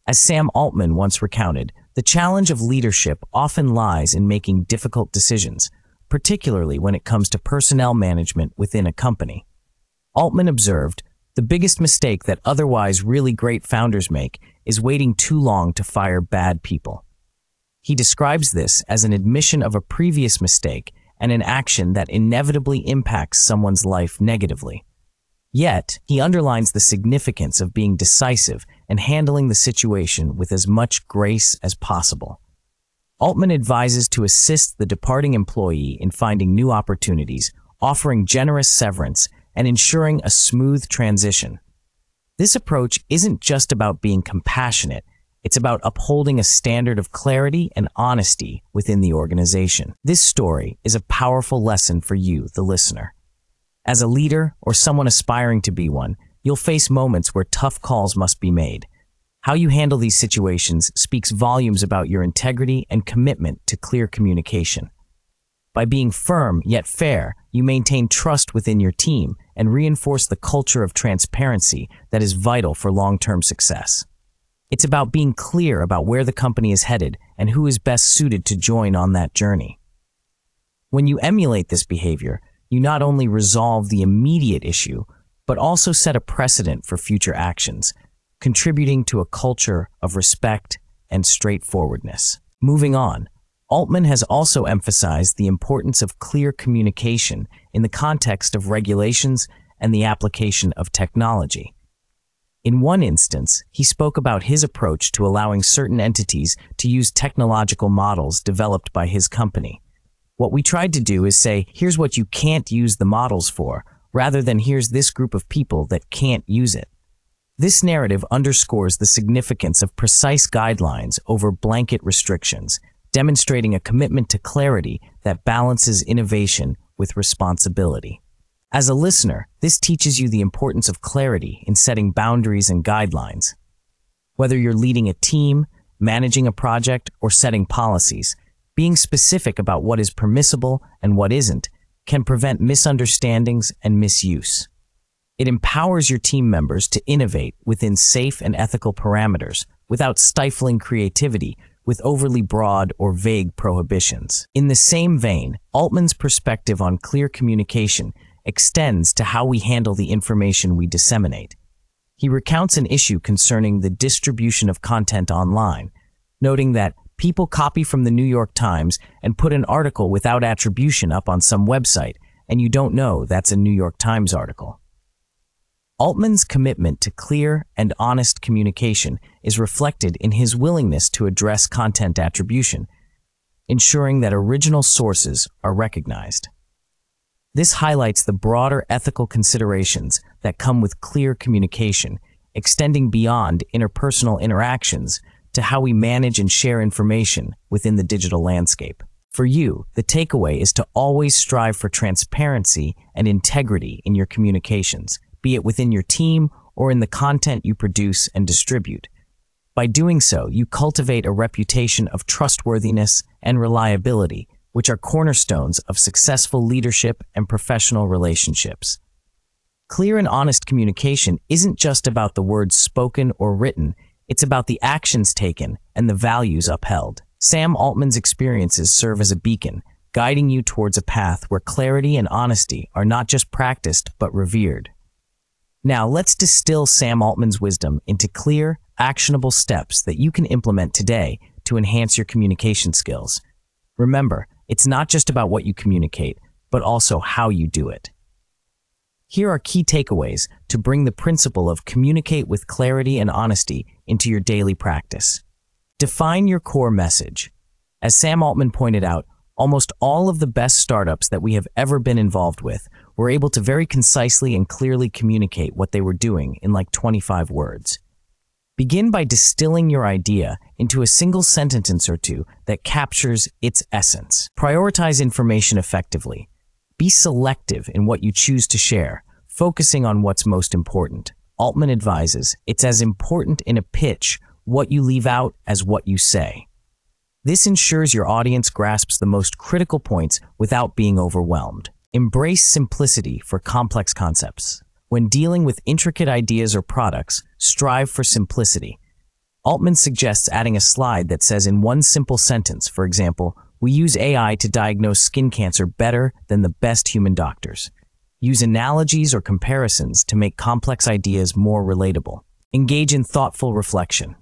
As Sam Altman once recounted, the challenge of leadership often lies in making difficult decisions, particularly when it comes to personnel management within a company. Altman observed, "The biggest mistake that otherwise really great founders make is waiting too long to fire bad people." He describes this as an admission of a previous mistake and an action that inevitably impacts someone's life negatively. Yet, he underlines the significance of being decisive and handling the situation with as much grace as possible. Altman advises to assist the departing employee in finding new opportunities, offering generous severance, and ensuring a smooth transition. This approach isn't just about being compassionate, it's about upholding a standard of clarity and honesty within the organization. This story is a powerful lesson for you, the listener. As a leader or someone aspiring to be one, you'll face moments where tough calls must be made. How you handle these situations speaks volumes about your integrity and commitment to clear communication. By being firm yet fair, you maintain trust within your team and reinforce the culture of transparency that is vital for long-term success. It's about being clear about where the company is headed and who is best suited to join on that journey. When you emulate this behavior, you not only resolve the immediate issue, but also set a precedent for future actions, contributing to a culture of respect and straightforwardness. Moving on, Altman has also emphasized the importance of clear communication in the context of regulations and the application of technology. In one instance, he spoke about his approach to allowing certain entities to use technological models developed by his company. What we tried to do is say, here's what you can't use the models for, rather than here's this group of people that can't use it. This narrative underscores the significance of precise guidelines over blanket restrictions, demonstrating a commitment to clarity that balances innovation with responsibility. As a listener, this teaches you the importance of clarity in setting boundaries and guidelines. Whether you're leading a team, managing a project, or setting policies, being specific about what is permissible and what isn't can prevent misunderstandings and misuse. It empowers your team members to innovate within safe and ethical parameters without stifling creativity with overly broad or vague prohibitions. In the same vein, Altman's perspective on clear communication extends to how we handle the information we disseminate. He recounts an issue concerning the distribution of content online, noting that people copy from the New York Times and put an article without attribution up on some website, and you don't know that's a New York Times article. Altman's commitment to clear and honest communication is reflected in his willingness to address content attribution, ensuring that original sources are recognized. This highlights the broader ethical considerations that come with clear communication, extending beyond interpersonal interactions to how we manage and share information within the digital landscape. For you, the takeaway is to always strive for transparency and integrity in your communications, be it within your team or in the content you produce and distribute. By doing so, you cultivate a reputation of trustworthiness and reliability, which are cornerstones of successful leadership and professional relationships. Clear and honest communication isn't just about the words spoken or written, it's about the actions taken and the values upheld. Sam Altman's experiences serve as a beacon, guiding you towards a path where clarity and honesty are not just practiced but revered. Now, let's distill Sam Altman's wisdom into clear, actionable steps that you can implement today to enhance your communication skills. Remember, it's not just about what you communicate, but also how you do it. Here are key takeaways to bring the principle of communicate with clarity and honesty into your daily practice. Define your core message. As Sam Altman pointed out, almost all of the best startups that we have ever been involved with were able to very concisely and clearly communicate what they were doing in like 25 words. Begin by distilling your idea into a single sentence or two that captures its essence. Prioritize information effectively. Be selective in what you choose to share, focusing on what's most important. Altman advises, it's as important in a pitch what you leave out as what you say. This ensures your audience grasps the most critical points without being overwhelmed. Embrace simplicity for complex concepts. When dealing with intricate ideas or products, strive for simplicity. Altman suggests adding a slide that says in one simple sentence, for example, we use AI to diagnose skin cancer better than the best human doctors. Use analogies or comparisons to make complex ideas more relatable. Engage in thoughtful reflection.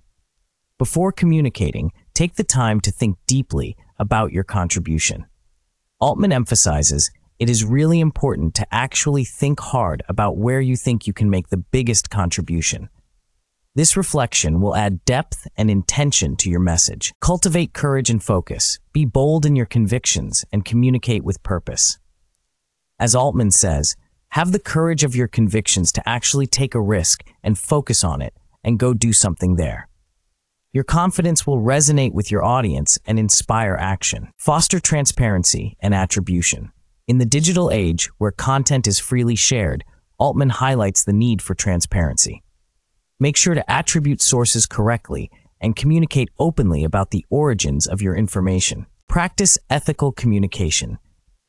Before communicating, take the time to think deeply about your contribution. Altman emphasizes, it is really important to actually think hard about where you think you can make the biggest contribution. This reflection will add depth and intention to your message. Cultivate courage and focus. Be bold in your convictions and communicate with purpose. As Altman says, have the courage of your convictions to actually take a risk and focus on it and go do something there. Your confidence will resonate with your audience and inspire action. Foster transparency and attribution. In the digital age, where content is freely shared, Altman highlights the need for transparency. Make sure to attribute sources correctly and communicate openly about the origins of your information. Practice ethical communication.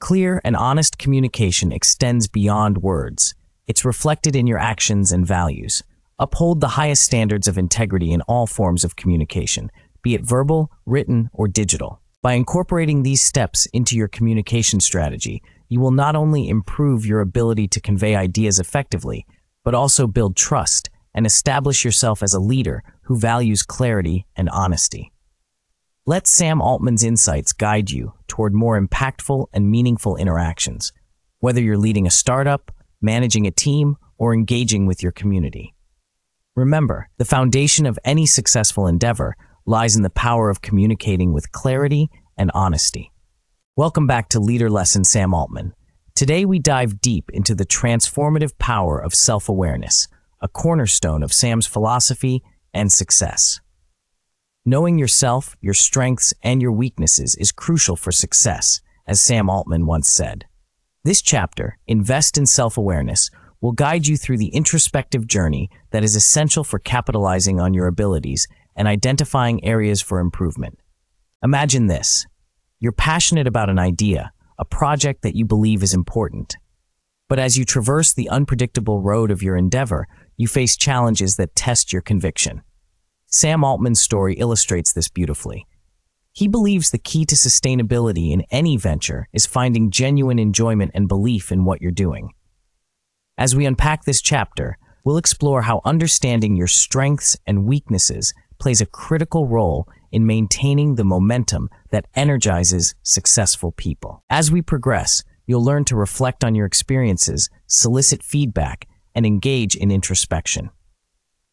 Clear and honest communication extends beyond words. It's reflected in your actions and values. Uphold the highest standards of integrity in all forms of communication, be it verbal, written, or digital. By incorporating these steps into your communication strategy, you will not only improve your ability to convey ideas effectively, but also build trust and establish yourself as a leader who values clarity and honesty. Let Sam Altman's insights guide you toward more impactful and meaningful interactions, whether you're leading a startup, managing a team, or engaging with your community. Remember, the foundation of any successful endeavor lies in the power of communicating with clarity and honesty. Welcome back to Leader Lesson Sam Altman. Today we dive deep into the transformative power of self-awareness, a cornerstone of Sam's philosophy and success. Knowing yourself, your strengths, and your weaknesses is crucial for success, as Sam Altman once said. This chapter, Invest in Self-Awareness, will guide you through the introspective journey that is essential for capitalizing on your abilities and identifying areas for improvement. Imagine this. You're passionate about an idea, a project that you believe is important. But as you traverse the unpredictable road of your endeavor, you face challenges that test your conviction. Sam Altman's story illustrates this beautifully. He believes the key to sustainability in any venture is finding genuine enjoyment and belief in what you're doing. As we unpack this chapter, we'll explore how understanding your strengths and weaknesses plays a critical role in maintaining the momentum that energizes successful people. As we progress, you'll learn to reflect on your experiences, solicit feedback, and engage in introspection.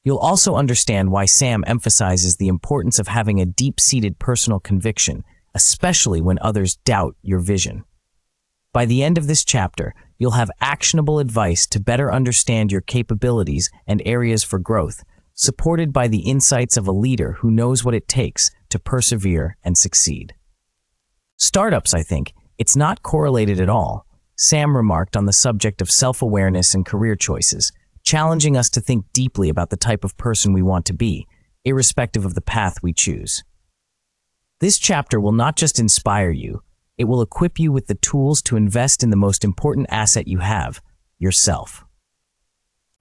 You'll also understand why Sam emphasizes the importance of having a deep-seated personal conviction, especially when others doubt your vision. By the end of this chapter, you'll have actionable advice to better understand your capabilities and areas for growth, supported by the insights of a leader who knows what it takes to persevere and succeed. Startups, I think, it's not correlated at all, Sam remarked on the subject of self-awareness and career choices, challenging us to think deeply about the type of person we want to be, irrespective of the path we choose. This chapter will not just inspire you, it will equip you with the tools to invest in the most important asset you have, yourself.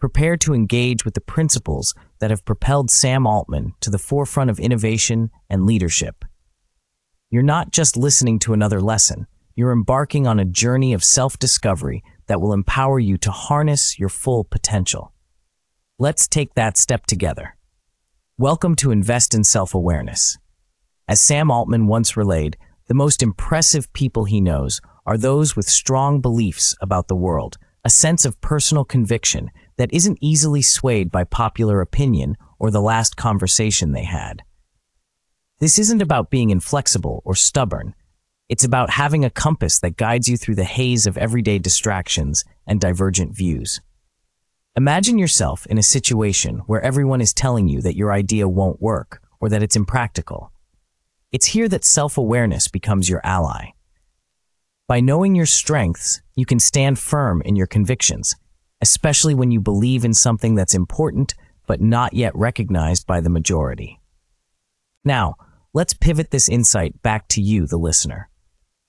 Prepare to engage with the principles that have propelled Sam Altman to the forefront of innovation and leadership. You're not just listening to another lesson, you're embarking on a journey of self-discovery that will empower you to harness your full potential. Let's take that step together. Welcome to Invest in Self-Awareness. As Sam Altman once relayed, the most impressive people he knows are those with strong beliefs about the world, a sense of personal conviction that isn't easily swayed by popular opinion or the last conversation they had. This isn't about being inflexible or stubborn. It's about having a compass that guides you through the haze of everyday distractions and divergent views. Imagine yourself in a situation where everyone is telling you that your idea won't work or that it's impractical. It's here that self-awareness becomes your ally. By knowing your strengths, you can stand firm in your convictions, especially when you believe in something that's important but not yet recognized by the majority. Now, let's pivot this insight back to you, the listener.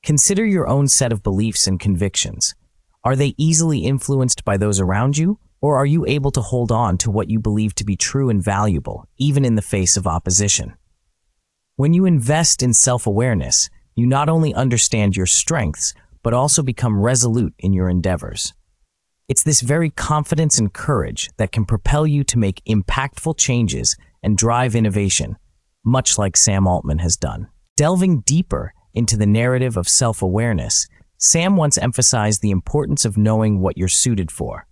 Consider your own set of beliefs and convictions. Are they easily influenced by those around you, or are you able to hold on to what you believe to be true and valuable, even in the face of opposition? When you invest in self-awareness, you not only understand your strengths, but also become resolute in your endeavors. It's this very confidence and courage that can propel you to make impactful changes and drive innovation, much like Sam Altman has done. Delving deeper into the narrative of self-awareness, Sam once emphasized the importance of knowing what you're suited for.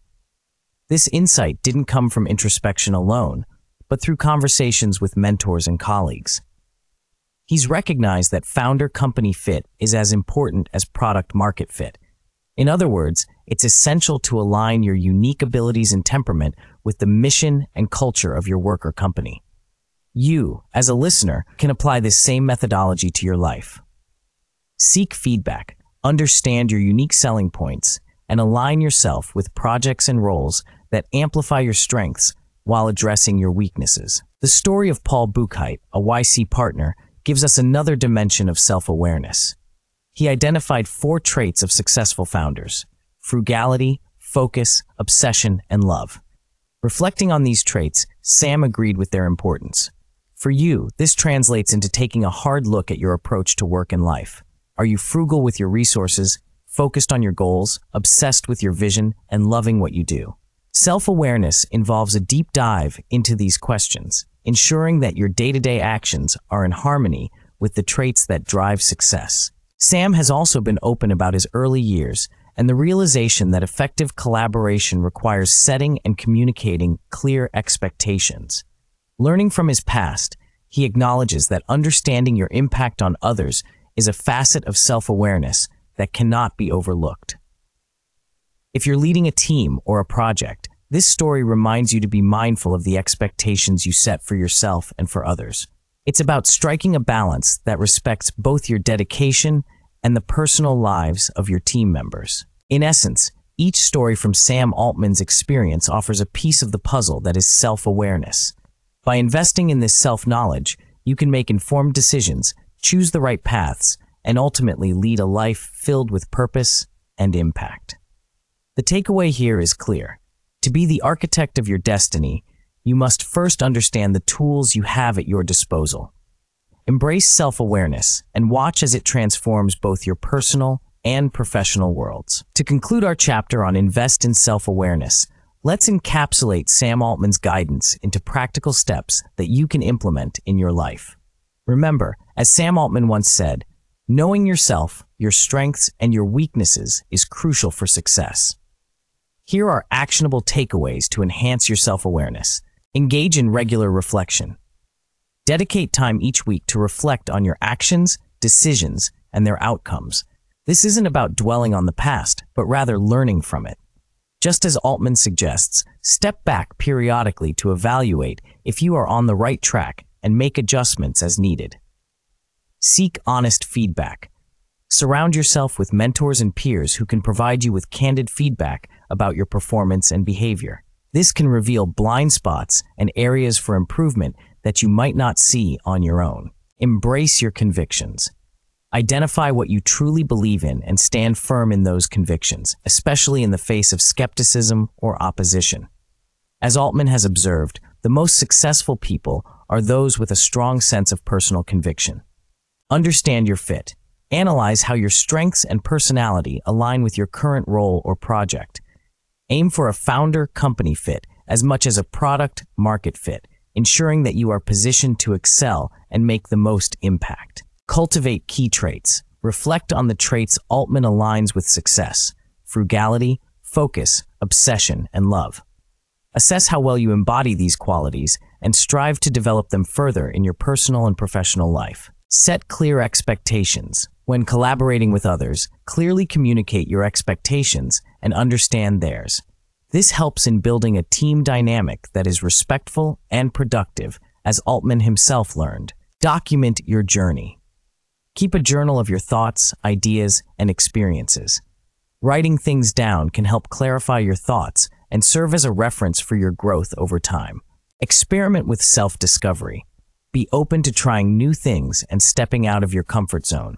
This insight didn't come from introspection alone, but through conversations with mentors and colleagues. He's recognized that founder-company fit is as important as product-market fit. In other words, it's essential to align your unique abilities and temperament with the mission and culture of your work or company. You, as a listener, can apply this same methodology to your life. Seek feedback, understand your unique selling points, and align yourself with projects and roles that amplify your strengths while addressing your weaknesses. The story of Paul Buchheit, a YC partner, gives us another dimension of self-awareness. He identified 4 traits of successful founders: frugality, focus, obsession, and love. Reflecting on these traits, Sam agreed with their importance. For you, this translates into taking a hard look at your approach to work and life. Are you frugal with your resources, focused on your goals, obsessed with your vision, and loving what you do? Self-awareness involves a deep dive into these questions, ensuring that your day-to-day actions are in harmony with the traits that drive success. Sam has also been open about his early years and the realization that effective collaboration requires setting and communicating clear expectations. Learning from his past, he acknowledges that understanding your impact on others is a facet of self-awareness that cannot be overlooked. If you're leading a team or a project, this story reminds you to be mindful of the expectations you set for yourself and for others. It's about striking a balance that respects both your dedication and the personal lives of your team members. In essence, each story from Sam Altman's experience offers a piece of the puzzle that is self-awareness. By investing in this self-knowledge, you can make informed decisions, choose the right paths, and ultimately lead a life filled with purpose and impact. The takeaway here is clear. To be the architect of your destiny, you must first understand the tools you have at your disposal. Embrace self-awareness and watch as it transforms both your personal and professional worlds. To conclude our chapter on Invest in Self-Awareness, let's encapsulate Sam Altman's guidance into practical steps that you can implement in your life. Remember, as Sam Altman once said, knowing yourself, your strengths, and your weaknesses is crucial for success. Here are actionable takeaways to enhance your self-awareness. Engage in regular reflection. Dedicate time each week to reflect on your actions, decisions, and their outcomes. This isn't about dwelling on the past, but rather learning from it. Just as Altman suggests, step back periodically to evaluate if you are on the right track and make adjustments as needed. Seek honest feedback. Surround yourself with mentors and peers who can provide you with candid feedback about your performance and behavior. This can reveal blind spots and areas for improvement that you might not see on your own. Embrace your convictions. Identify what you truly believe in and stand firm in those convictions, especially in the face of skepticism or opposition. As Altman has observed, the most successful people are those with a strong sense of personal conviction. Understand your fit. Analyze how your strengths and personality align with your current role or project. Aim for a founder-company fit as much as a product-market fit, ensuring that you are positioned to excel and make the most impact. Cultivate key traits. Reflect on the traits Altman aligns with success: frugality, focus, obsession, and love. Assess how well you embody these qualities and strive to develop them further in your personal and professional life. Set clear expectations. When collaborating with others, clearly communicate your expectations and understand theirs. This helps in building a team dynamic that is respectful and productive, as Altman himself learned. Document your journey. Keep a journal of your thoughts, ideas, and experiences. Writing things down can help clarify your thoughts and serve as a reference for your growth over time. Experiment with self-discovery. Be open to trying new things and stepping out of your comfort zone.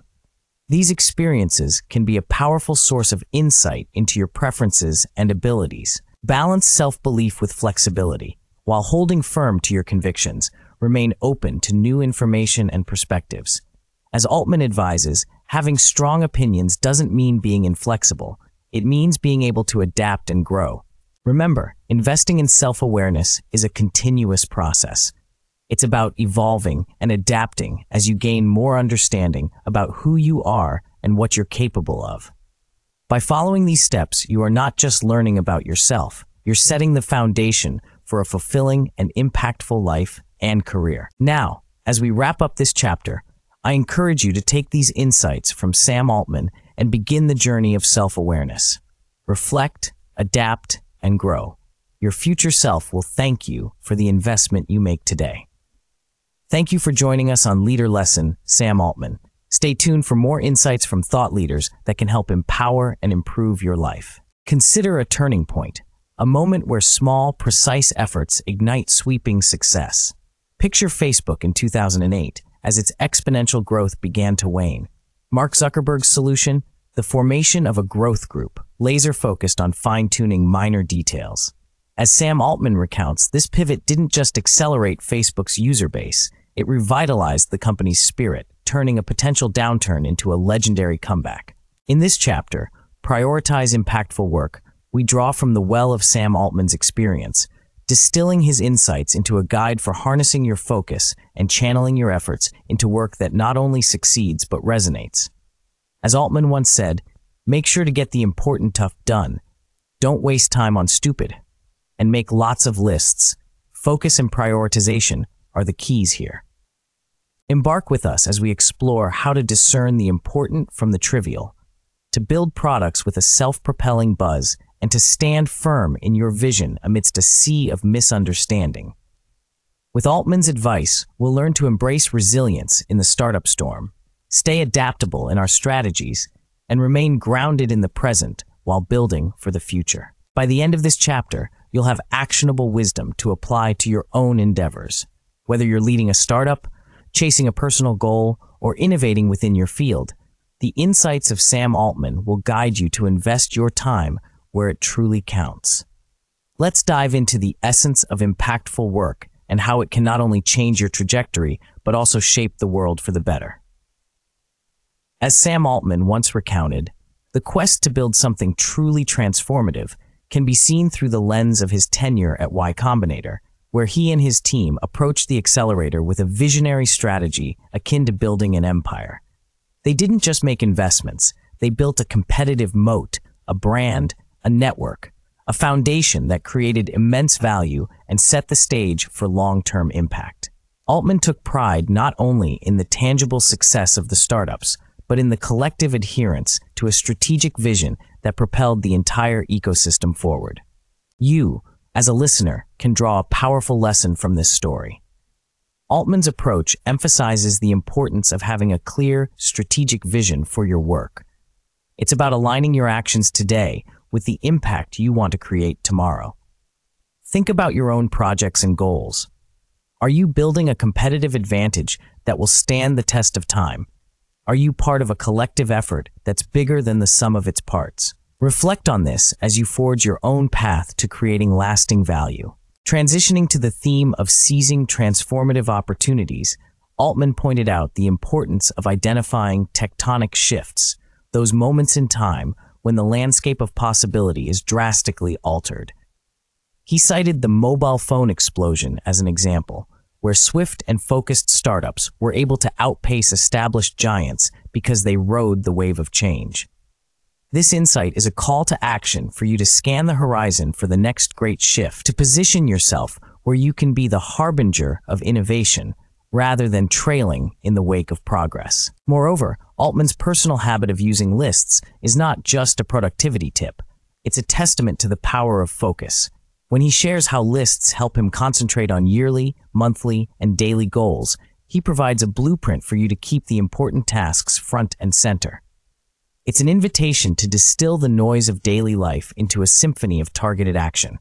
These experiences can be a powerful source of insight into your preferences and abilities. Balance self-belief with flexibility. While holding firm to your convictions, remain open to new information and perspectives. As Altman advises, having strong opinions doesn't mean being inflexible. It means being able to adapt and grow. Remember, investing in self-awareness is a continuous process. It's about evolving and adapting as you gain more understanding about who you are and what you're capable of. By following these steps, you are not just learning about yourself, you're setting the foundation for a fulfilling and impactful life and career. Now, as we wrap up this chapter, I encourage you to take these insights from Sam Altman and begin the journey of self-awareness. Reflect, adapt, and grow. Your future self will thank you for the investment you make today. Thank you for joining us on Leader Lesson, Sam Altman. Stay tuned for more insights from thought leaders that can help empower and improve your life. Consider a turning point, a moment where small, precise efforts ignite sweeping success. Picture Facebook in 2008 as its exponential growth began to wane. Mark Zuckerberg's solution? The formation of a growth group, laser-focused on fine-tuning minor details. As Sam Altman recounts, this pivot didn't just accelerate Facebook's user base, it revitalized the company's spirit, turning a potential downturn into a legendary comeback. In this chapter, Prioritize Impactful Work, we draw from the well of Sam Altman's experience, distilling his insights into a guide for harnessing your focus and channeling your efforts into work that not only succeeds but resonates. As Altman once said, make sure to get the important stuff done. Don't waste time on stupid. And make lots of lists. Focus and prioritization are the keys here. Embark with us as we explore how to discern the important from the trivial, to build products with a self-propelling buzz, and to stand firm in your vision amidst a sea of misunderstanding. With Altman's advice, we'll learn to embrace resilience in the startup storm, stay adaptable in our strategies, and remain grounded in the present while building for the future. By the end of this chapter, you'll have actionable wisdom to apply to your own endeavors. Whether you're leading a startup, chasing a personal goal, or innovating within your field, the insights of Sam Altman will guide you to invest your time where it truly counts. Let's dive into the essence of impactful work and how it can not only change your trajectory, but also shape the world for the better. As Sam Altman once recounted, the quest to build something truly transformative can be seen through the lens of his tenure at Combinator, where he and his team approached the accelerator with a visionary strategy akin to building an empire. They didn't just make investments, they built a competitive moat, a brand, a network, a foundation that created immense value and set the stage for long-term impact. Altman took pride not only in the tangible success of the startups, but in the collective adherence to a strategic vision that propelled the entire ecosystem forward. You, as a listener, can draw a powerful lesson from this story. Altman's approach emphasizes the importance of having a clear, strategic vision for your work. It's about aligning your actions today with the impact you want to create tomorrow. Think about your own projects and goals. Are you building a competitive advantage that will stand the test of time? Are you part of a collective effort that's bigger than the sum of its parts? Reflect on this as you forge your own path to creating lasting value. Transitioning to the theme of seizing transformative opportunities, Altman pointed out the importance of identifying tectonic shifts, those moments in time when the landscape of possibility is drastically altered. He cited the mobile phone explosion as an example, where swift and focused startups were able to outpace established giants because they rode the wave of change. This insight is a call to action for you to scan the horizon for the next great shift, to position yourself where you can be the harbinger of innovation rather than trailing in the wake of progress. Moreover, Altman's personal habit of using lists is not just a productivity tip. It's a testament to the power of focus. When he shares how lists help him concentrate on yearly, monthly, and daily goals, he provides a blueprint for you to keep the important tasks front and center. It's an invitation to distill the noise of daily life into a symphony of targeted action.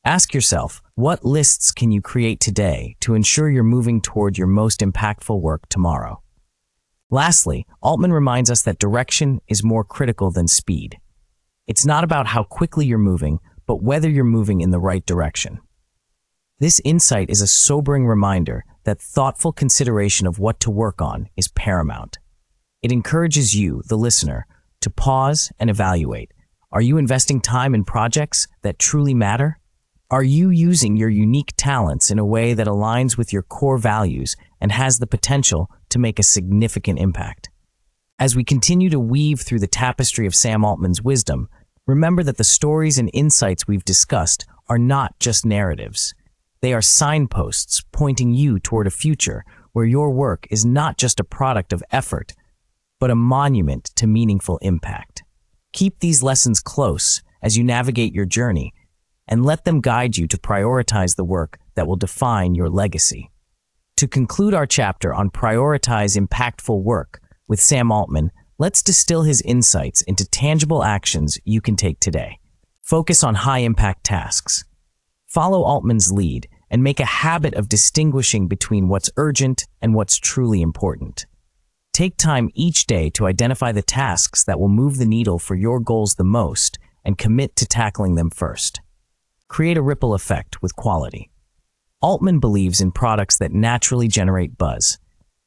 Ask yourself, what lists can you create today to ensure you're moving toward your most impactful work tomorrow? Lastly, Altman reminds us that direction is more critical than speed. It's not about how quickly you're moving, but whether you're moving in the right direction. This insight is a sobering reminder that thoughtful consideration of what to work on is paramount. It encourages you, the listener, to pause and evaluate. Are you investing time in projects that truly matter? Are you using your unique talents in a way that aligns with your core values and has the potential to make a significant impact? As we continue to weave through the tapestry of Sam Altman's wisdom, remember that the stories and insights we've discussed are not just narratives. They are signposts pointing you toward a future where your work is not just a product of effort, but a monument to meaningful impact. Keep these lessons close as you navigate your journey, and let them guide you to prioritize the work that will define your legacy. To conclude our chapter on Prioritize Impactful Work with Sam Altman, let's distill his insights into tangible actions you can take today. Focus on high-impact tasks. Follow Altman's lead and make a habit of distinguishing between what's urgent and what's truly important. Take time each day to identify the tasks that will move the needle for your goals the most and commit to tackling them first. Create a ripple effect with quality. Altman believes in products that naturally generate buzz.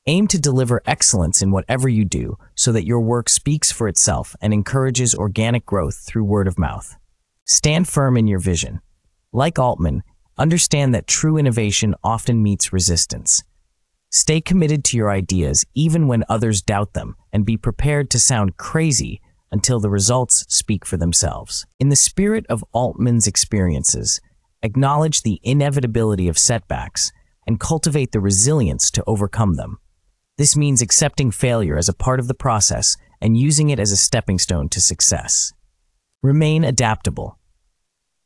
Aim to deliver excellence in whatever you do so that your work speaks for itself and encourages organic growth through word of mouth. Stand firm in your vision. Like Altman, understand that true innovation often meets resistance. Stay committed to your ideas even when others doubt them, and be prepared to sound crazy until the results speak for themselves. In the spirit of Altman's experiences, acknowledge the inevitability of setbacks and cultivate the resilience to overcome them. This means accepting failure as a part of the process and using it as a stepping stone to success. Remain adaptable.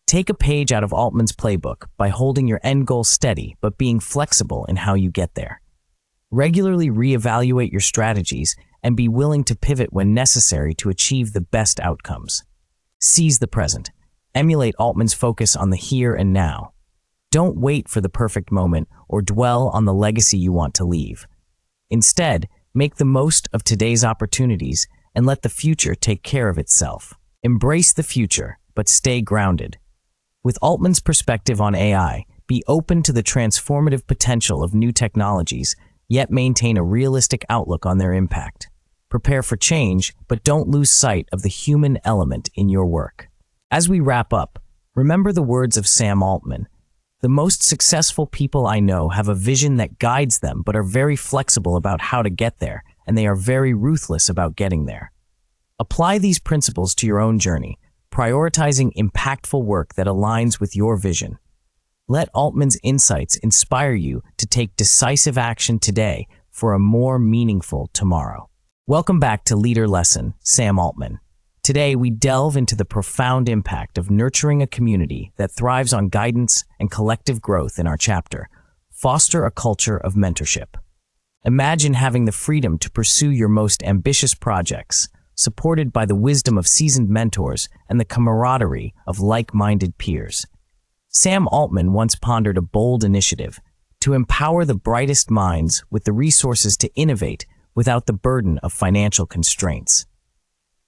Take a page out of Altman's playbook by holding your end goal steady but being flexible in how you get there. Regularly reevaluate your strategies and be willing to pivot when necessary to achieve the best outcomes. Seize the present. Emulate Altman's focus on the here and now. Don't wait for the perfect moment or dwell on the legacy you want to leave. Instead, make the most of today's opportunities and let the future take care of itself. Embrace the future, but stay grounded. With Altman's perspective on AI, be open to the transformative potential of new technologies, yet maintain a realistic outlook on their impact. Prepare for change, but don't lose sight of the human element in your work. As we wrap up, remember the words of Sam Altman. The most successful people I know have a vision that guides them but are very flexible about how to get there, and they are very ruthless about getting there. Apply these principles to your own journey, prioritizing impactful work that aligns with your vision. Let Altman's insights inspire you to take decisive action today for a more meaningful tomorrow. Welcome back to Leader Lesson, Sam Altman. Today, we delve into the profound impact of nurturing a community that thrives on guidance and collective growth in our chapter, Foster a Culture of Mentorship. Imagine having the freedom to pursue your most ambitious projects, supported by the wisdom of seasoned mentors and the camaraderie of like-minded peers. Sam Altman once pondered a bold initiative to empower the brightest minds with the resources to innovate without the burden of financial constraints.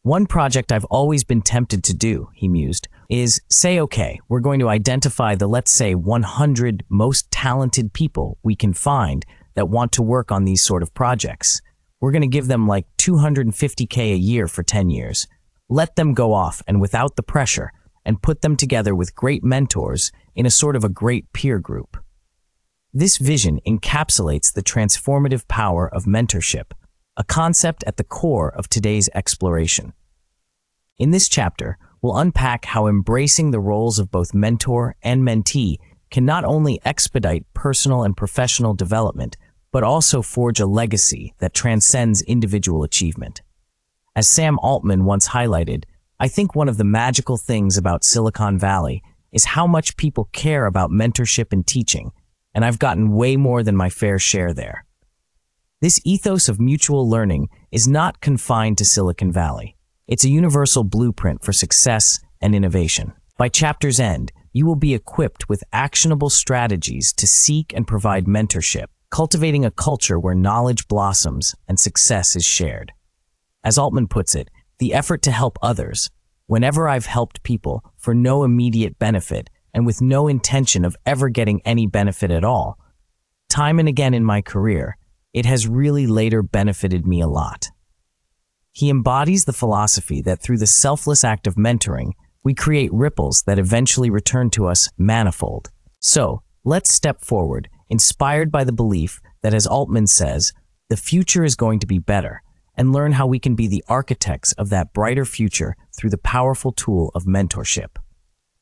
One project I've always been tempted to do, he mused, is say, okay, we're going to identify the, let's say, 100 most talented people we can find that want to work on these sort of projects. We're going to give them like $250K a year for 10 years. Let them go off and without the pressure, and put them together with great mentors in a sort of a great peer group. This vision encapsulates the transformative power of mentorship, a concept at the core of today's exploration. In this chapter, we'll unpack how embracing the roles of both mentor and mentee can not only expedite personal and professional development, but also forge a legacy that transcends individual achievement. As Sam Altman once highlighted, I think one of the magical things about Silicon Valley is how much people care about mentorship and teaching, and I've gotten way more than my fair share there. This ethos of mutual learning is not confined to Silicon Valley. It's a universal blueprint for success and innovation. By chapter's end, you will be equipped with actionable strategies to seek and provide mentorship, cultivating a culture where knowledge blossoms and success is shared. As Altman puts it, the effort to help others. Whenever I've helped people for no immediate benefit and with no intention of ever getting any benefit at all, time and again in my career, it has really later benefited me a lot. He embodies the philosophy that through the selfless act of mentoring, we create ripples that eventually return to us manifold. So, let's step forward, inspired by the belief that, as Altman says, the future is going to be better, and learn how we can be the architects of that brighter future through the powerful tool of mentorship.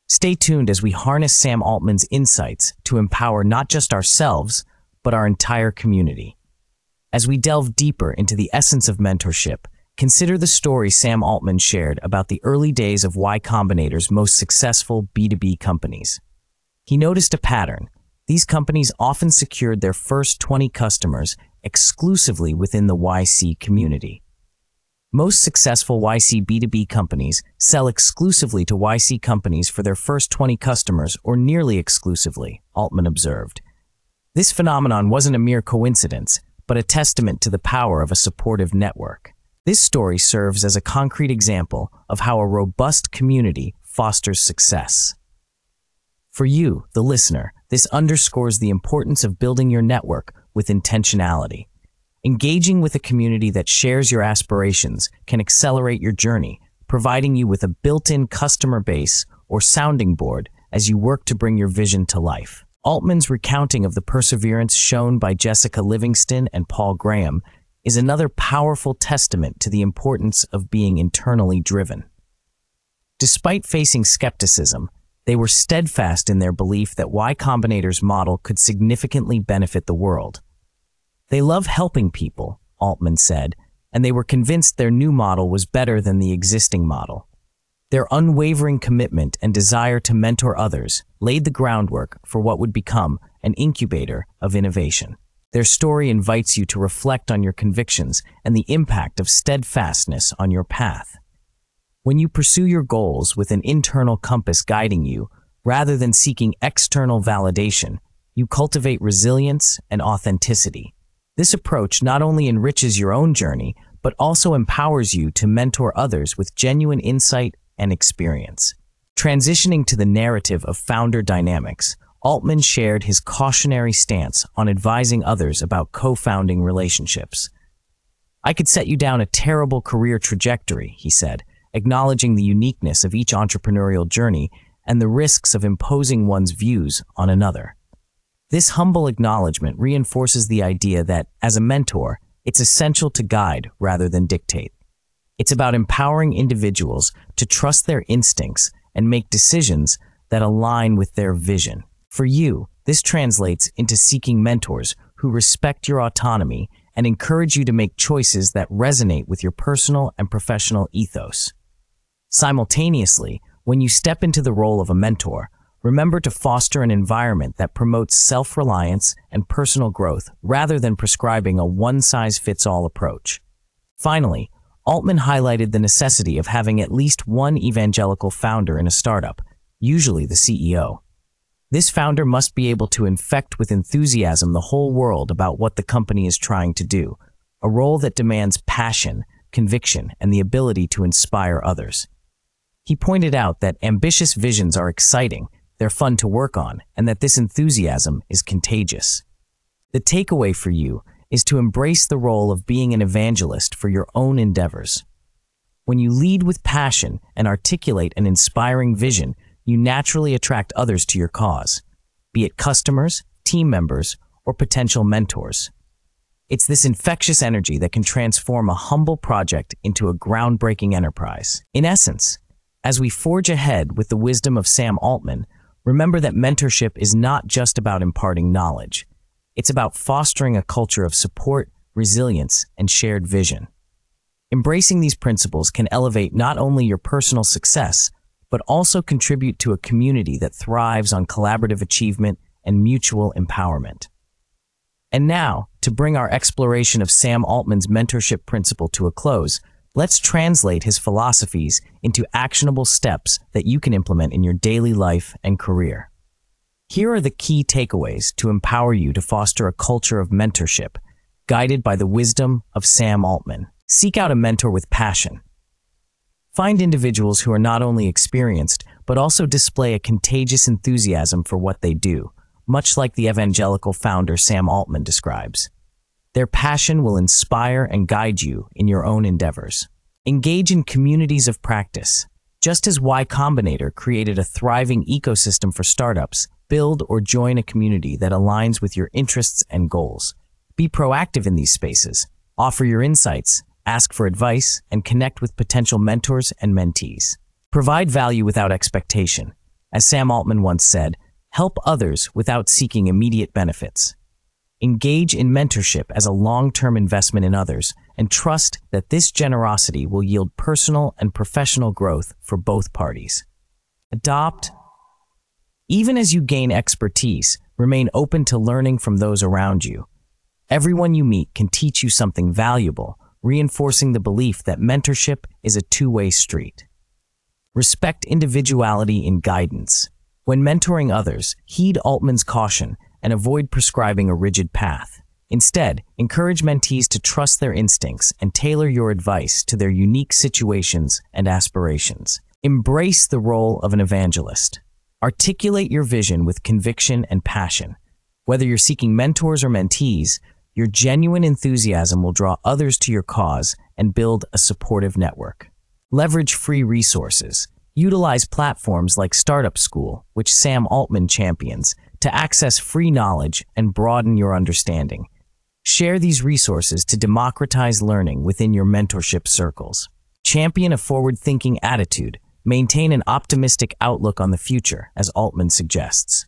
Stay tuned as we harness Sam Altman's insights to empower not just ourselves, but our entire community. As we delve deeper into the essence of mentorship, consider the story Sam Altman shared about the early days of Y Combinator's most successful B2B companies. He noticed a pattern. These companies often secured their first 20 customers exclusively within the YC community. Most successful YC B2B companies sell exclusively to YC companies for their first 20 customers or nearly exclusively, Altman observed. This phenomenon wasn't a mere coincidence, but a testament to the power of a supportive network. This story serves as a concrete example of how a robust community fosters success. For you, the listener, this underscores the importance of building your network with intentionality. Engaging with a community that shares your aspirations can accelerate your journey, providing you with a built-in customer base or sounding board as you work to bring your vision to life. Altman's recounting of the perseverance shown by Jessica Livingston and Paul Graham is another powerful testament to the importance of being internally driven. Despite facing skepticism, they were steadfast in their belief that Y Combinator's model could significantly benefit the world. They love helping people, Altman said, and they were convinced their new model was better than the existing model. Their unwavering commitment and desire to mentor others laid the groundwork for what would become an incubator of innovation. Their story invites you to reflect on your convictions and the impact of steadfastness on your path. When you pursue your goals with an internal compass guiding you, rather than seeking external validation, you cultivate resilience and authenticity. This approach not only enriches your own journey, but also empowers you to mentor others with genuine insight and experience. Transitioning to the narrative of founder dynamics, Altman shared his cautionary stance on advising others about co-founding relationships. "I could set you down a terrible career trajectory," he said, acknowledging the uniqueness of each entrepreneurial journey and the risks of imposing one's views on another. This humble acknowledgement reinforces the idea that, as a mentor, it's essential to guide rather than dictate. It's about empowering individuals to trust their instincts and make decisions that align with their vision. For you, this translates into seeking mentors who respect your autonomy and encourage you to make choices that resonate with your personal and professional ethos. Simultaneously, when you step into the role of a mentor, remember to foster an environment that promotes self-reliance and personal growth rather than prescribing a one-size-fits-all approach. Finally, Altman highlighted the necessity of having at least one evangelical founder in a startup, usually the CEO. This founder must be able to infect with enthusiasm the whole world about what the company is trying to do, a role that demands passion, conviction, and the ability to inspire others. He pointed out that ambitious visions are exciting, they're fun to work on, and that this enthusiasm is contagious. The takeaway for you is to embrace the role of being an evangelist for your own endeavors. When you lead with passion and articulate an inspiring vision, you naturally attract others to your cause, be it customers, team members, or potential mentors. It's this infectious energy that can transform a humble project into a groundbreaking enterprise. In essence, as we forge ahead with the wisdom of Sam Altman, remember that mentorship is not just about imparting knowledge. It's about fostering a culture of support, resilience, and shared vision. Embracing these principles can elevate not only your personal success, but also contribute to a community that thrives on collaborative achievement and mutual empowerment. And now, to bring our exploration of Sam Altman's mentorship principle to a close, let's translate his philosophies into actionable steps that you can implement in your daily life and career. Here are the key takeaways to empower you to foster a culture of mentorship, guided by the wisdom of Sam Altman. Seek out a mentor with passion. Find individuals who are not only experienced, but also display a contagious enthusiasm for what they do, much like the evangelical founder Sam Altman describes. Their passion will inspire and guide you in your own endeavors. Engage in communities of practice. Just as Y Combinator created a thriving ecosystem for startups, build or join a community that aligns with your interests and goals. Be proactive in these spaces. Offer your insights, ask for advice, and connect with potential mentors and mentees. Provide value without expectation. As Sam Altman once said, help others without seeking immediate benefits. Engage in mentorship as a long-term investment in others, and trust that this generosity will yield personal and professional growth for both parties. Adopt. Even as you gain expertise, remain open to learning from those around you. Everyone you meet can teach you something valuable, reinforcing the belief that mentorship is a two-way street. Respect individuality in guidance. When mentoring others, heed Altman's caution and avoid prescribing a rigid path. Instead, encourage mentees to trust their instincts and tailor your advice to their unique situations and aspirations. Embrace the role of an evangelist. Articulate your vision with conviction and passion. Whether you're seeking mentors or mentees, your genuine enthusiasm will draw others to your cause and build a supportive network. Leverage free resources. Utilize platforms like Startup School, which Sam Altman champions, to access free knowledge and broaden your understanding. Share these resources to democratize learning within your mentorship circles. Champion a forward-thinking attitude. Maintain an optimistic outlook on the future, as Altman suggests.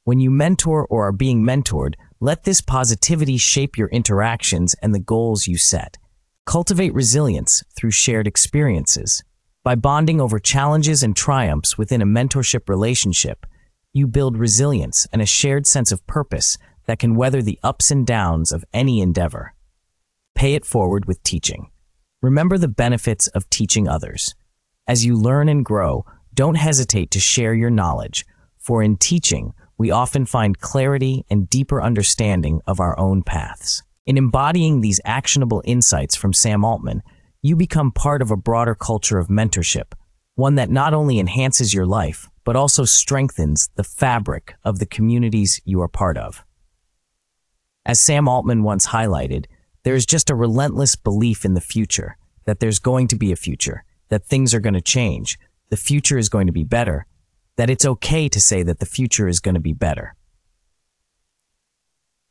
When you mentor or are being mentored, let this positivity shape your interactions and the goals you set. Cultivate resilience through shared experiences. By bonding over challenges and triumphs within a mentorship relationship, you build resilience and a shared sense of purpose that can weather the ups and downs of any endeavor. Pay it forward with teaching. Remember the benefits of teaching others. As you learn and grow, don't hesitate to share your knowledge, for in teaching, we often find clarity and deeper understanding of our own paths. In embodying these actionable insights from Sam Altman, you become part of a broader culture of mentorship, one that not only enhances your life, but also strengthens the fabric of the communities you are part of. As Sam Altman once highlighted, there is just a relentless belief in the future, that there's going to be a future, that things are going to change, the future is going to be better, that it's okay to say that the future is going to be better.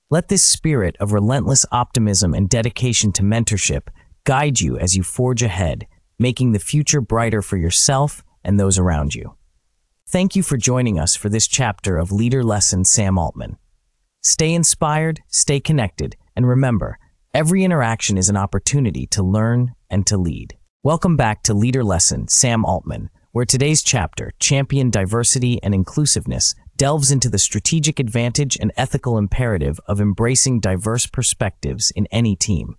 Let this spirit of relentless optimism and dedication to mentorship guide you as you forge ahead, making the future brighter for yourself and those around you. Thank you for joining us for this chapter of Leader Lesson Sam Altman. Stay inspired, stay connected, and remember, every interaction is an opportunity to learn and to lead. Welcome back to Leader Lesson Sam Altman, where today's chapter, Champion Diversity and Inclusiveness, delves into the strategic advantage and ethical imperative of embracing diverse perspectives in any team.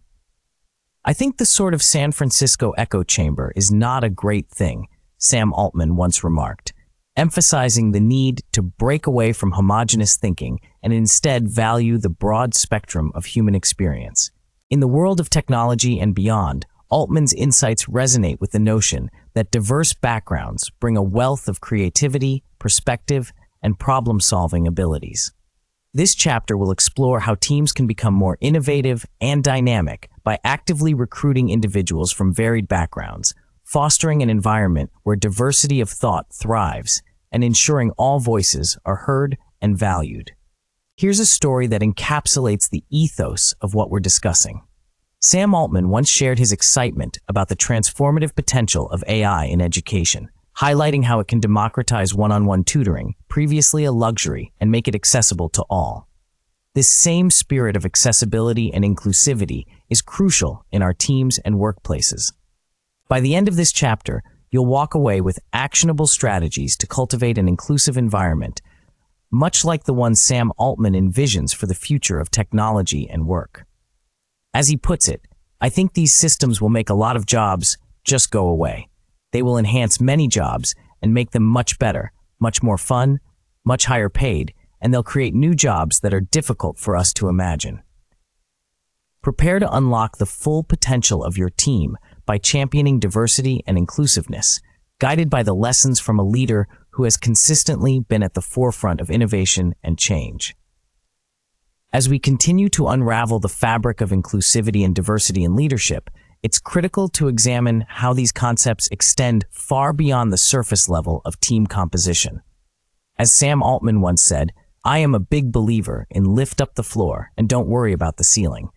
I think the sort of San Francisco echo chamber is not a great thing, Sam Altman once remarked, emphasizing the need to break away from homogeneous thinking and instead value the broad spectrum of human experience. In the world of technology and beyond, Altman's insights resonate with the notion that diverse backgrounds bring a wealth of creativity, perspective, and problem-solving abilities. This chapter will explore how teams can become more innovative and dynamic by actively recruiting individuals from varied backgrounds, fostering an environment where diversity of thought thrives, and ensuring all voices are heard and valued. Here's a story that encapsulates the ethos of what we're discussing. Sam Altman once shared his excitement about the transformative potential of AI in education, highlighting how it can democratize one-on-one tutoring, previously a luxury, and make it accessible to all. This same spirit of accessibility and inclusivity is crucial in our teams and workplaces. By the end of this chapter, you'll walk away with actionable strategies to cultivate an inclusive environment, much like the one Sam Altman envisions for the future of technology and work. As he puts it, I think these systems will make a lot of jobs just go away. They will enhance many jobs and make them much better, much more fun, much higher paid, and they'll create new jobs that are difficult for us to imagine. Prepare to unlock the full potential of your team by championing diversity and inclusiveness, guided by the lessons from a leader who has consistently been at the forefront of innovation and change. As we continue to unravel the fabric of inclusivity and diversity in leadership, it's critical to examine how these concepts extend far beyond the surface level of team composition. As Sam Altman once said, "I am a big believer in lift up the floor and don't worry about the ceiling."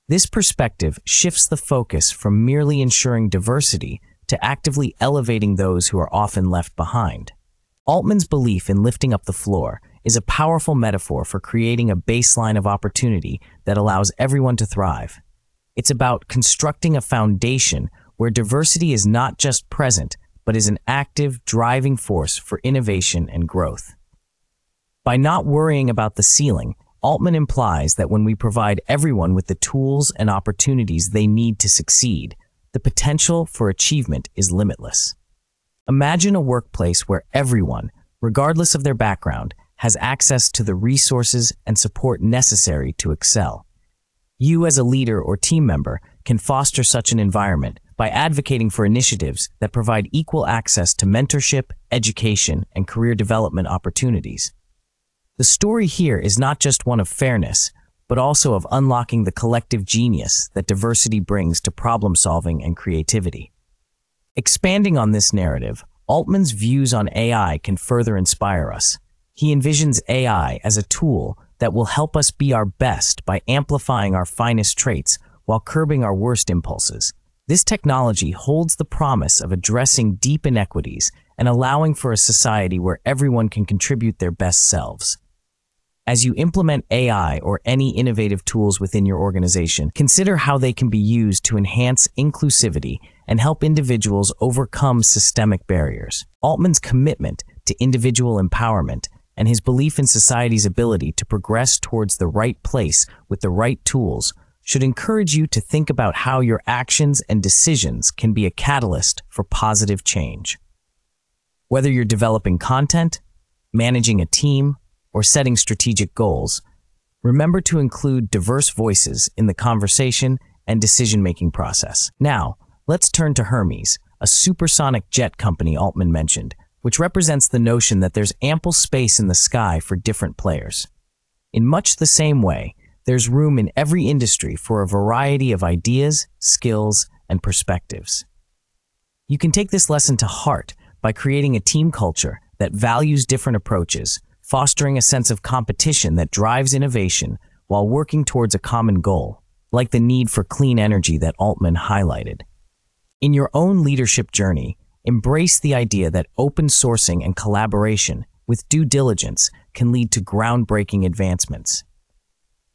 This perspective shifts the focus from merely ensuring diversity to actively elevating those who are often left behind. Altman's belief in lifting up the floor is a powerful metaphor for creating a baseline of opportunity that allows everyone to thrive. It's about constructing a foundation where diversity is not just present, but is an active, driving force for innovation and growth. By not worrying about the ceiling, Altman implies that when we provide everyone with the tools and opportunities they need to succeed, the potential for achievement is limitless. Imagine a workplace where everyone, regardless of their background, has access to the resources and support necessary to excel. You as a leader or team member can foster such an environment by advocating for initiatives that provide equal access to mentorship, education, and career development opportunities. The story here is not just one of fairness, but also of unlocking the collective genius that diversity brings to problem-solving and creativity. Expanding on this narrative, Altman's views on AI can further inspire us. He envisions AI as a tool that will help us be our best by amplifying our finest traits while curbing our worst impulses. This technology holds the promise of addressing deep inequities and allowing for a society where everyone can contribute their best selves. As you implement AI or any innovative tools within your organization, consider how they can be used to enhance inclusivity and help individuals overcome systemic barriers. Altman's commitment to individual empowerment and his belief in society's ability to progress towards the right place with the right tools should encourage you to think about how your actions and decisions can be a catalyst for positive change. Whether you're developing content, managing a team, or setting strategic goals, remember to include diverse voices in the conversation and decision-making process. Now, let's turn to Hermes, a supersonic jet company Altman mentioned, which represents the notion that there's ample space in the sky for different players. In much the same way, there's room in every industry for a variety of ideas, skills, and perspectives. You can take this lesson to heart by creating a team culture that values different approaches, fostering a sense of competition that drives innovation while working towards a common goal, like the need for clean energy that Altman highlighted. In your own leadership journey, embrace the idea that open sourcing and collaboration with due diligence can lead to groundbreaking advancements.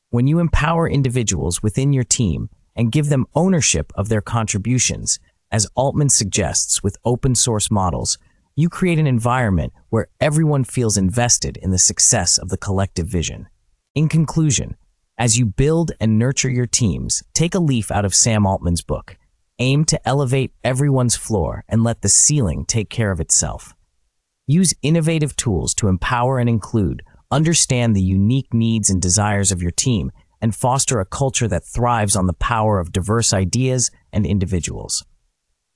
When you empower individuals within your team and give them ownership of their contributions, as Altman suggests with open source models, you create an environment where everyone feels invested in the success of the collective vision. In conclusion, as you build and nurture your teams, take a leaf out of Sam Altman's book. Aim to elevate everyone's floor and let the ceiling take care of itself. Use innovative tools to empower and include, understand the unique needs and desires of your team, and foster a culture that thrives on the power of diverse ideas and individuals.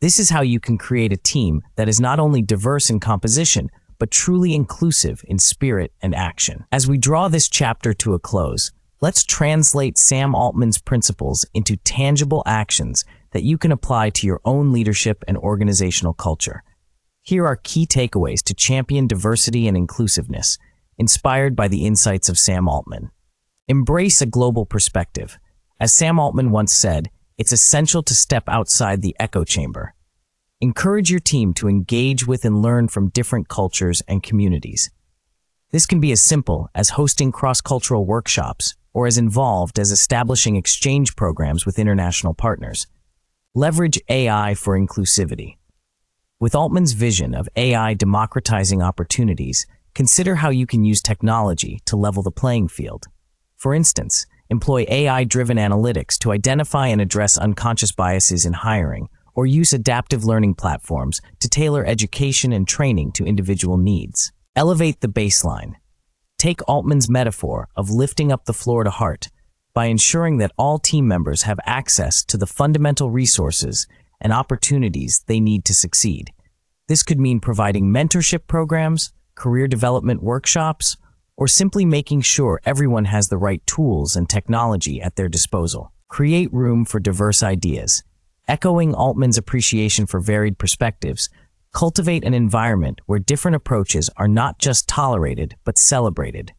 This is how you can create a team that is not only diverse in composition, but truly inclusive in spirit and action. As we draw this chapter to a close, let's translate Sam Altman's principles into tangible actions that you can apply to your own leadership and organizational culture. Here are key takeaways to champion diversity and inclusiveness, inspired by the insights of Sam Altman. Embrace a global perspective. As Sam Altman once said, it's essential to step outside the echo chamber. Encourage your team to engage with and learn from different cultures and communities. This can be as simple as hosting cross-cultural workshops or as involved as establishing exchange programs with international partners. Leverage AI for inclusivity. With Altman's vision of AI democratizing opportunities, consider how you can use technology to level the playing field. For instance, employ AI-driven analytics to identify and address unconscious biases in hiring, or use adaptive learning platforms to tailor education and training to individual needs. Elevate the baseline. Take Altman's metaphor of lifting up the floor to heart by ensuring that all team members have access to the fundamental resources and opportunities they need to succeed. This could mean providing mentorship programs, career development workshops, or simply making sure everyone has the right tools and technology at their disposal. Create room for diverse ideas. Echoing Altman's appreciation for varied perspectives, cultivate an environment where different approaches are not just tolerated, but celebrated.